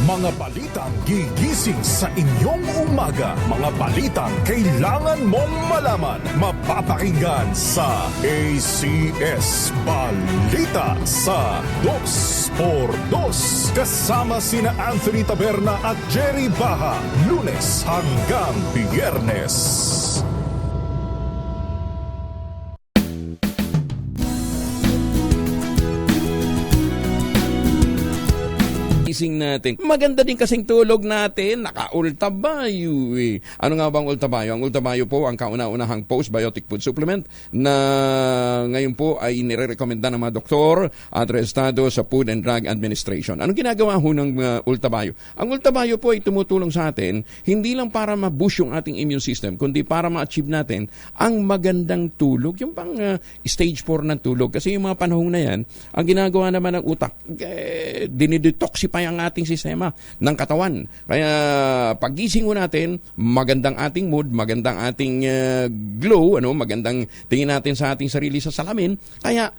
Mga balitang gigising sa inyong umaga. Mga balitang kailangan mong malaman. Mapapakinggan sa ACS Balita sa 2x2. Kasama sina Anthony Taberna at Jerry Baha. Lunes hanggang Biyernes. Natin. Maganda din kasing tulog natin, naka-ultabayo eh. Ano nga bang ultabayo? Ang ultabayo po ang kauna-unahang postbiotic food supplement na ngayon po ay nire-recommenda ng mga doktor at rehistado sa Food and Drug Administration. Anong ginagawa ho ng ultabayo? Ang ultabayo po ay tumutulong sa atin hindi lang para ma-boost yung ating immune system, kundi para ma-achieve natin ang magandang tulog, yung pang stage 4 ng tulog. Kasi yung mga panahon na yan, ang ginagawa naman ng utak, dinidetoxify ang ating sistema ng katawan. Kaya pagising mo natin, magandang ating mood, magandang ating glow, magandang tingin natin sa ating sarili sa salamin. Kaya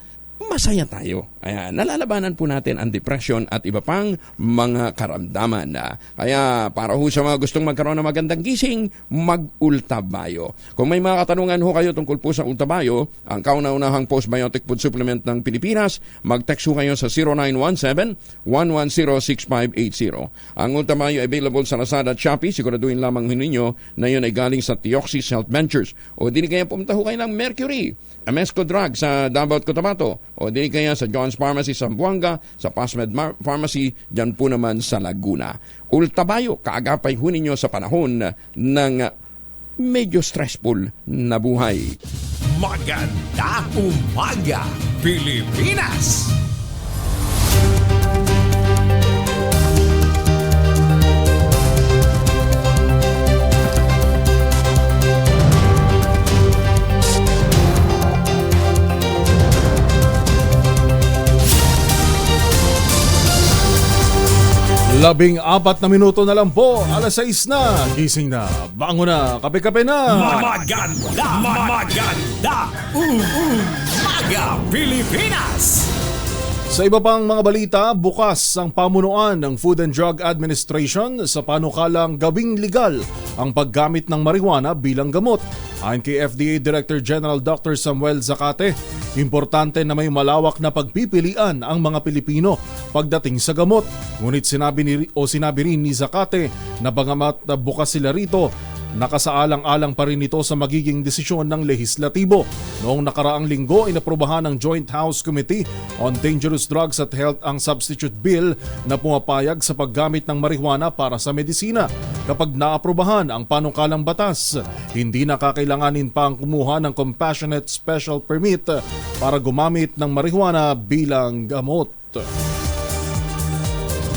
masaya tayo. Ayan, nalalabanan po natin ang depression at iba pang mga karamdaman. Kaya para ho sa mga gustong magkaroon ng magandang gising, mag-ultabayo. Kung may mga katanungan ho kayo tungkol po sa ultabayo, ang kauna-unahang postbiotic food supplement ng Pilipinas, mag-text ho kayo sa 0917-110-6580. Ang ultabayo available sa Lazada at Shopee. Siguraduhin lamang ninyo na yun ay galing sa Theoxis Health Ventures. O di kaya pumunta ho kayo ng Mercury, Amesco Drug sa Davao at Cotabato, o di kaya sa John's Pharmacy sa Zamboanga, sa Pasmed Pharmacy, dyan po naman sa Laguna. Ultabayo, kaagapay ho ninyo sa panahon ng medyo stressful na buhay. Maganda umaga, Pilipinas! 14 na minuto na lang po, alas 6 na, gising na, bango na, kape-kape na. Maganda, Umaga Pilipinas. Sa iba pang mga balita, bukas ang pamunuan ng Food and Drug Administration sa panukalang gawing legal ang paggamit ng marijuana bilang gamot. Ayon kay FDA Director General Dr. Samuel Zacate, importante na may malawak na pagpipilian ang mga Pilipino pagdating sa gamot. Ngunit sinabi rin ni Zacate na bagamat bukas sila rito, nakasaalang-alang pa rin ito sa magiging desisyon ng lehislatibo. Noong nakaraang linggo, inaprubahan ng Joint House Committee on Dangerous Drugs at Health ang substitute bill na pumapayag sa paggamit ng marijuana para sa medisina. Kapag naaprubahan ang panukalang batas, hindi na kakailanganin pa ang kumuha ng Compassionate Special Permit para gumamit ng marijuana bilang gamot.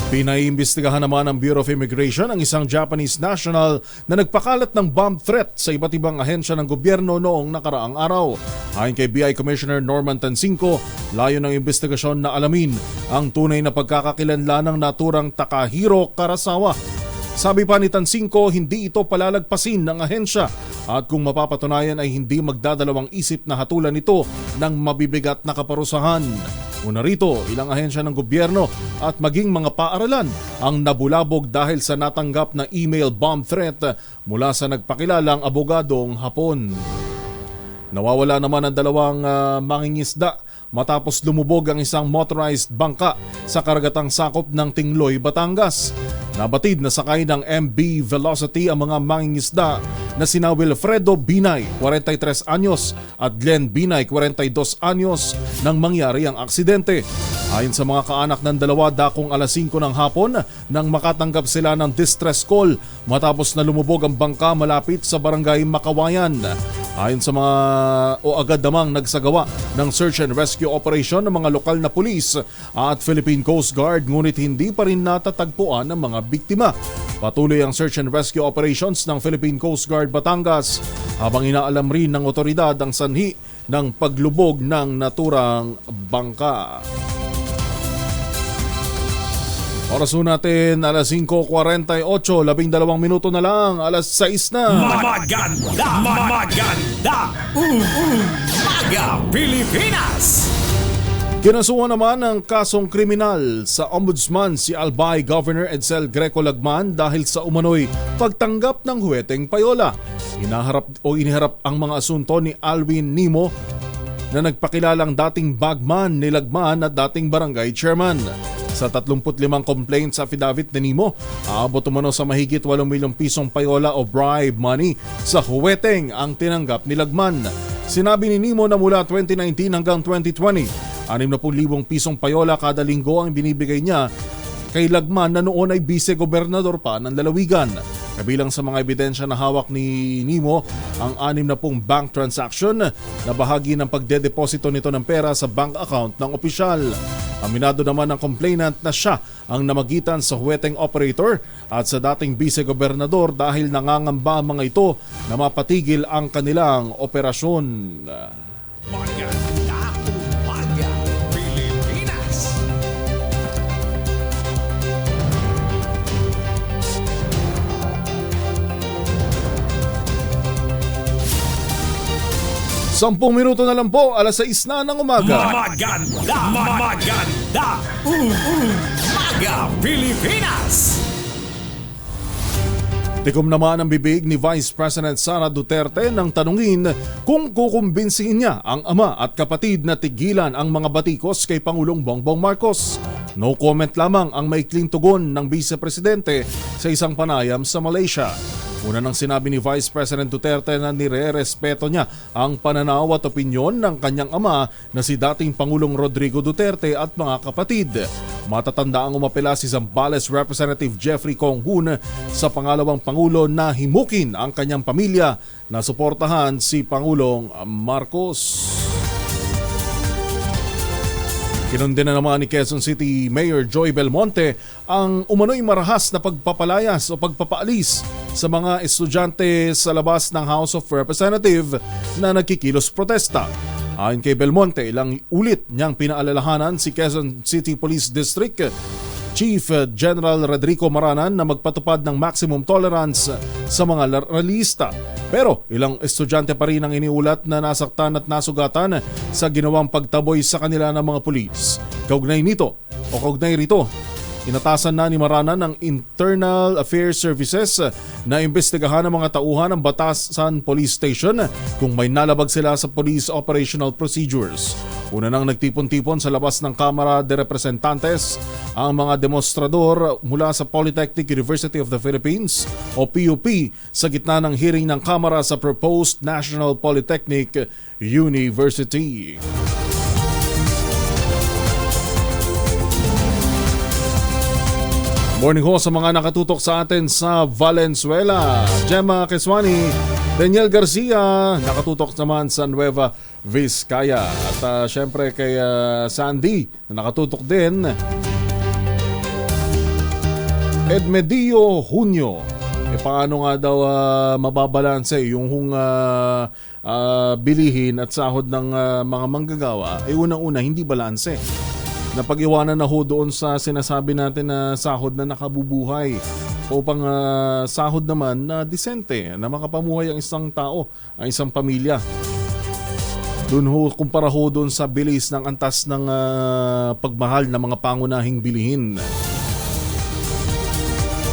Pinaiimbestigahan naman ng Bureau of Immigration ang isang Japanese national na nagpakalat ng bomb threat sa iba't ibang ahensya ng gobyerno noong nakaraang araw. Ayon kay BI Commissioner Norman Tansinko, layo ng investigasyon na alamin ang tunay na pagkakakilanlan ng naturang Takahiro Karasawa. Sabi pa ni Tansinko, hindi ito palalagpasin ng ahensya at kung mapapatunayan ay hindi magdadalawang isip na hatulan ito ng mabibigat na kaparusahan. Una rito, ilang ahensya ng gobyerno at maging mga paaralan ang nabulabog dahil sa natanggap na email bomb threat mula sa nagpakilalang abogadong Hapon. Nawawala naman ang dalawang mangingisda matapos lumubog ang isang motorized bangka sa karagatang sakop ng Tingloy, Batangas. Nabatid na sakay ng MB Velocity ang mga mangingisda na sina Wilfredo Binay, 43 anyos at Glenn Binay, 42 anyos nang mangyari ang aksidente. Ayon sa mga kaanak ng dalawa, dakong alas 5 ng hapon nang makatanggap sila ng distress call matapos na lumubog ang bangka malapit sa barangay Makawayan. Ayon sa mga agad namang nagsagawa ng search and rescue operation ng mga lokal na pulis at Philippine Coast Guard, ngunit hindi pa rin natatagpuan ang mga biktima. Patuloy ang search and rescue operations ng Philippine Coast Guard Batangas habang inaalam rin ng otoridad ang sanhi ng paglubog ng naturang bangka. Oras natin, alas 5:48, 12 minuto na lang, alas 6 na. Maganda, Umaga Pilipinas. Kinasuhan naman ng kasong kriminal sa Ombudsman si Albay Governor Edsel Greco Lagman dahil sa umano'y pagtanggap ng huweteng payola. Iniharap ang mga asunto ni Alwin Nimo na nagpakilalang dating bagman ni Lagman at dating barangay chairman. Sa 35 complaints affidavit ni Nimo, aabot umano sa mahigit 8 milyong pisong payola o bribe money sa huweteng ang tinanggap ni Lagman. Sinabi ni Nimo na mula 2019 hanggang 2020, 60,000 pisong payola kada linggo ang binibigay niya kay Lagman na noon ay vice-gobernador pa ng lalawigan. Kabilang sa mga ebidensya na hawak ni Nimo ang 60 bank transaction na bahagi ng pagdedeposito nito ng pera sa bank account ng opisyal. Aminado naman ng complainant na siya ang namagitan sa huweteng operator at sa dating vice-gobernador dahil nangangamba ang mga ito na mapatigil ang kanilang operasyon. Maganda, Umaga Pilipinas. Sampung minuto na lang po, alas 6 na ng umaga. Maganda, Umaga Pilipinas. Tikom naman ang bibig ni Vice President Sara Duterte nang tanungin kung kukumbinsihin niya ang ama at kapatid na tigilan ang mga batikos kay Pangulong Bongbong Marcos. No comment lamang ang maikling tugon ng Vice Presidente sa isang panayam sa Malaysia. Una nang sinabi ni Vice President Duterte na nire-respeto niya ang pananaw at opinyon ng kanyang ama na si dating Pangulong Rodrigo Duterte at mga kapatid. Matatanda ang umapela si Zambales Representative Jeffrey Kong Hoon sa pangalawang Pangulo na himukin ang kanyang pamilya na suportahan si Pangulong Marcos. Kinundi na naman ni Quezon City Mayor Joy Belmonte ang umano'y marahas na pagpapalayas o pagpapaalis sa mga estudyante sa labas ng House of Representatives na nagkikilos protesta. Ayon kay Belmonte, ilang ulit niyang pinaalalahanan si Quezon City Police District Chief General Rodrigo Maranan na magpatupad ng maximum tolerance sa mga ralista. Pero ilang estudyante pa rin ang iniulat na nasaktan at nasugatan sa ginawang pagtaboy sa kanila ng mga pulis. Kaugnay rito, inatasan na ni Maranan ng Internal Affairs Services na imbestigahan ang mga tauhan ng Batasan Police Station kung may nalabag sila sa Police Operational Procedures. Una nang nagtipon-tipon sa labas ng Kamara de Representantes ang mga demonstrador mula sa Polytechnic University of the Philippines o PUP sa gitna ng hearing ng Kamara sa proposed National Polytechnic University. Morning ho sa mga nakatutok sa atin sa Valenzuela. Gemma Keswani, Daniel Garcia, nakatutok naman sa Nueva Vizcaya. At syempre kay Sandy, na nakatutok din. Edmedio Junio, paano nga daw mababalanse yung bilihin at sahod ng mga manggagawa? Unang-una, hindi balanse. Napag-iwanan na ho doon sa sinasabi natin na sahod na nakabubuhay upang sahod naman na disente, na makapamuhay ang isang tao, ang isang pamilya. Doon ho, kumpara ho doon sa bilis ng antas ng pagmahal ng mga pangunahing bilihin.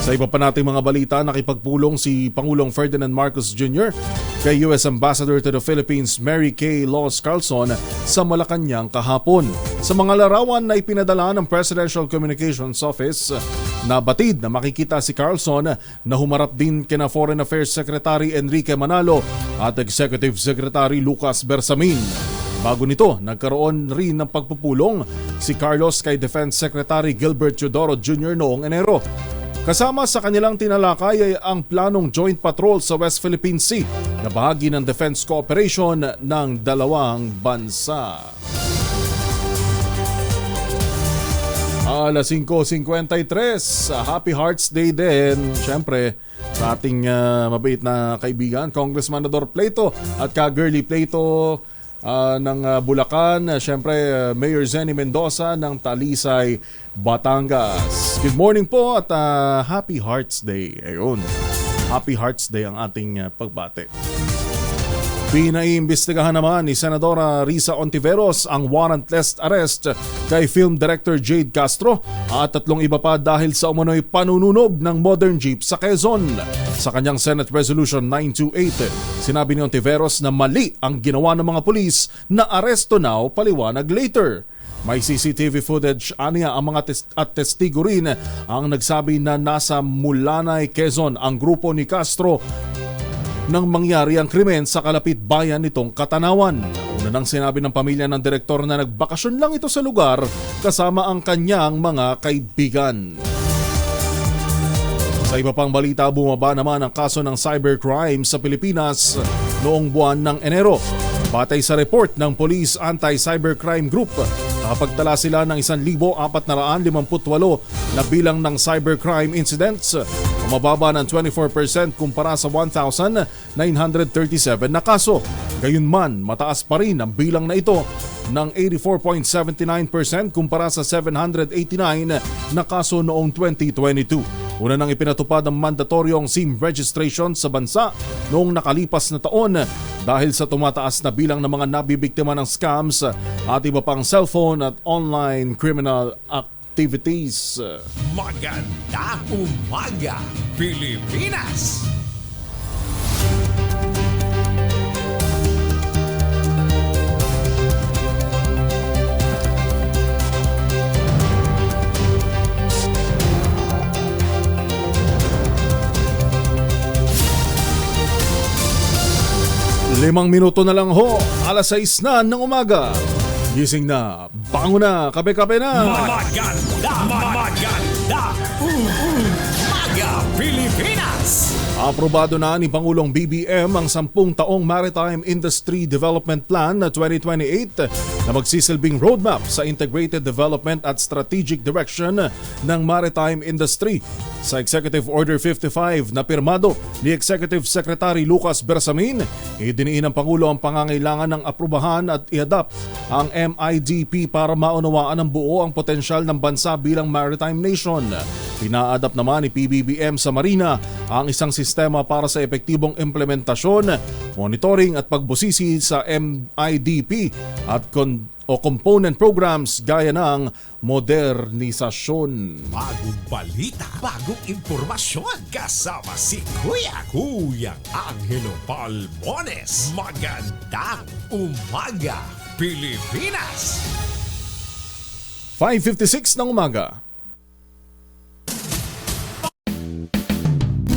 Sa iba pa nating mga balita, nakipagpulong si Pangulong Ferdinand Marcos Jr. kay US Ambassador to the Philippines Mary Kay Laws Carlson sa Malacanang kahapon. Sa mga larawan na ipinadala ng Presidential Communications Office, nabatid na makikita si Carlson na humarap din kina Foreign Affairs Secretary Enrique Manalo at Executive Secretary Lucas Bersamin. Bago nito, nagkaroon rin ng pagpupulong si Carlos kay Defense Secretary Gilbert Teodoro Jr. noong Enero. Kasama sa kanilang tinalakay ay ang planong joint patrol sa West Philippine Sea na bahagi ng defense cooperation ng dalawang bansa. Alas 5:53, Happy Hearts Day din. Siyempre, sa ating mabait na kaibigan, Congressman Ador Pleito at ka-Girly Pleito ng Bulacan. Siyempre, Mayor Zenny Mendoza ng Talisay, Batangas. Good morning po at Happy Hearts Day. Ayun, Happy Hearts Day ang ating pagbate. Pinaiimbestigahan naman ni Senadora Risa Ontiveros ang warrantless arrest kay film director Jade Castro at 3 iba pa dahil sa umano'y panununog ng modern jeep sa Quezon. Sa kanyang Senate Resolution 928, sinabi ni Ontiveros na mali ang ginawa ng mga pulis na aresto now, paliwanag later. May CCTV footage aniya ang mga testigo rin ang nagsabi na nasa Mulanay, Quezon ang grupo ni Castro nang mangyari ang krimen sa kalapit bayan nitong Katanawan. Una nang sinabi ng pamilya ng direktor na nagbakasyon lang ito sa lugar kasama ang kanyang mga kaibigan. Sa iba pang balita, bumaba naman ang kaso ng cybercrime sa Pilipinas noong buwan ng Enero. Batay sa report ng Police Anti-Cybercrime Group, nakapagtala sila ng 1,458 na bilang ng cybercrime incidents, mababa ng 24% kumpara sa 1,937 na kaso. Gayunman, mataas pa rin ang bilang na ito ng 84.79% kumpara sa 789 na kaso noong 2022. Una nang ipinatupad ang mandatoryong SIM registration sa bansa noong nakalipas na taon dahil sa tumataas na bilang ng mga nabibiktima ng scams at iba pang cellphone at online criminal activities. Maganda umaga, Pilipinas! Limang minuto na lang ho, alas 6 na ng umaga. Gising na, bango na, kape-kape na. Maganda umaga, Pilipinas! Aprobado na ni Pangulong BBM ang 10 taong Maritime Industry Development Plan na 2028 na magsisilbing roadmap sa integrated development at strategic direction ng maritime industry. Sa Executive Order 55 na pirmado ni Executive Secretary Lucas Bersamin, idiniin ng Pangulo ang pangangailangan ng aprubahan at i-adapt ang MIDP para maunawaan ng buo ang potensyal ng bansa bilang maritime nation. Pina-adapt naman ni PBBM sa Marina ang isang sistema para sa epektibong implementasyon, monitoring at pagbusisi sa MIDP at component programs gaya ng modernisasyon. Bagong balita, bagong impormasyon. Kasama si Kuya Angelo Palmones. Magandang umaga, Pilipinas! 5:56 ng umaga.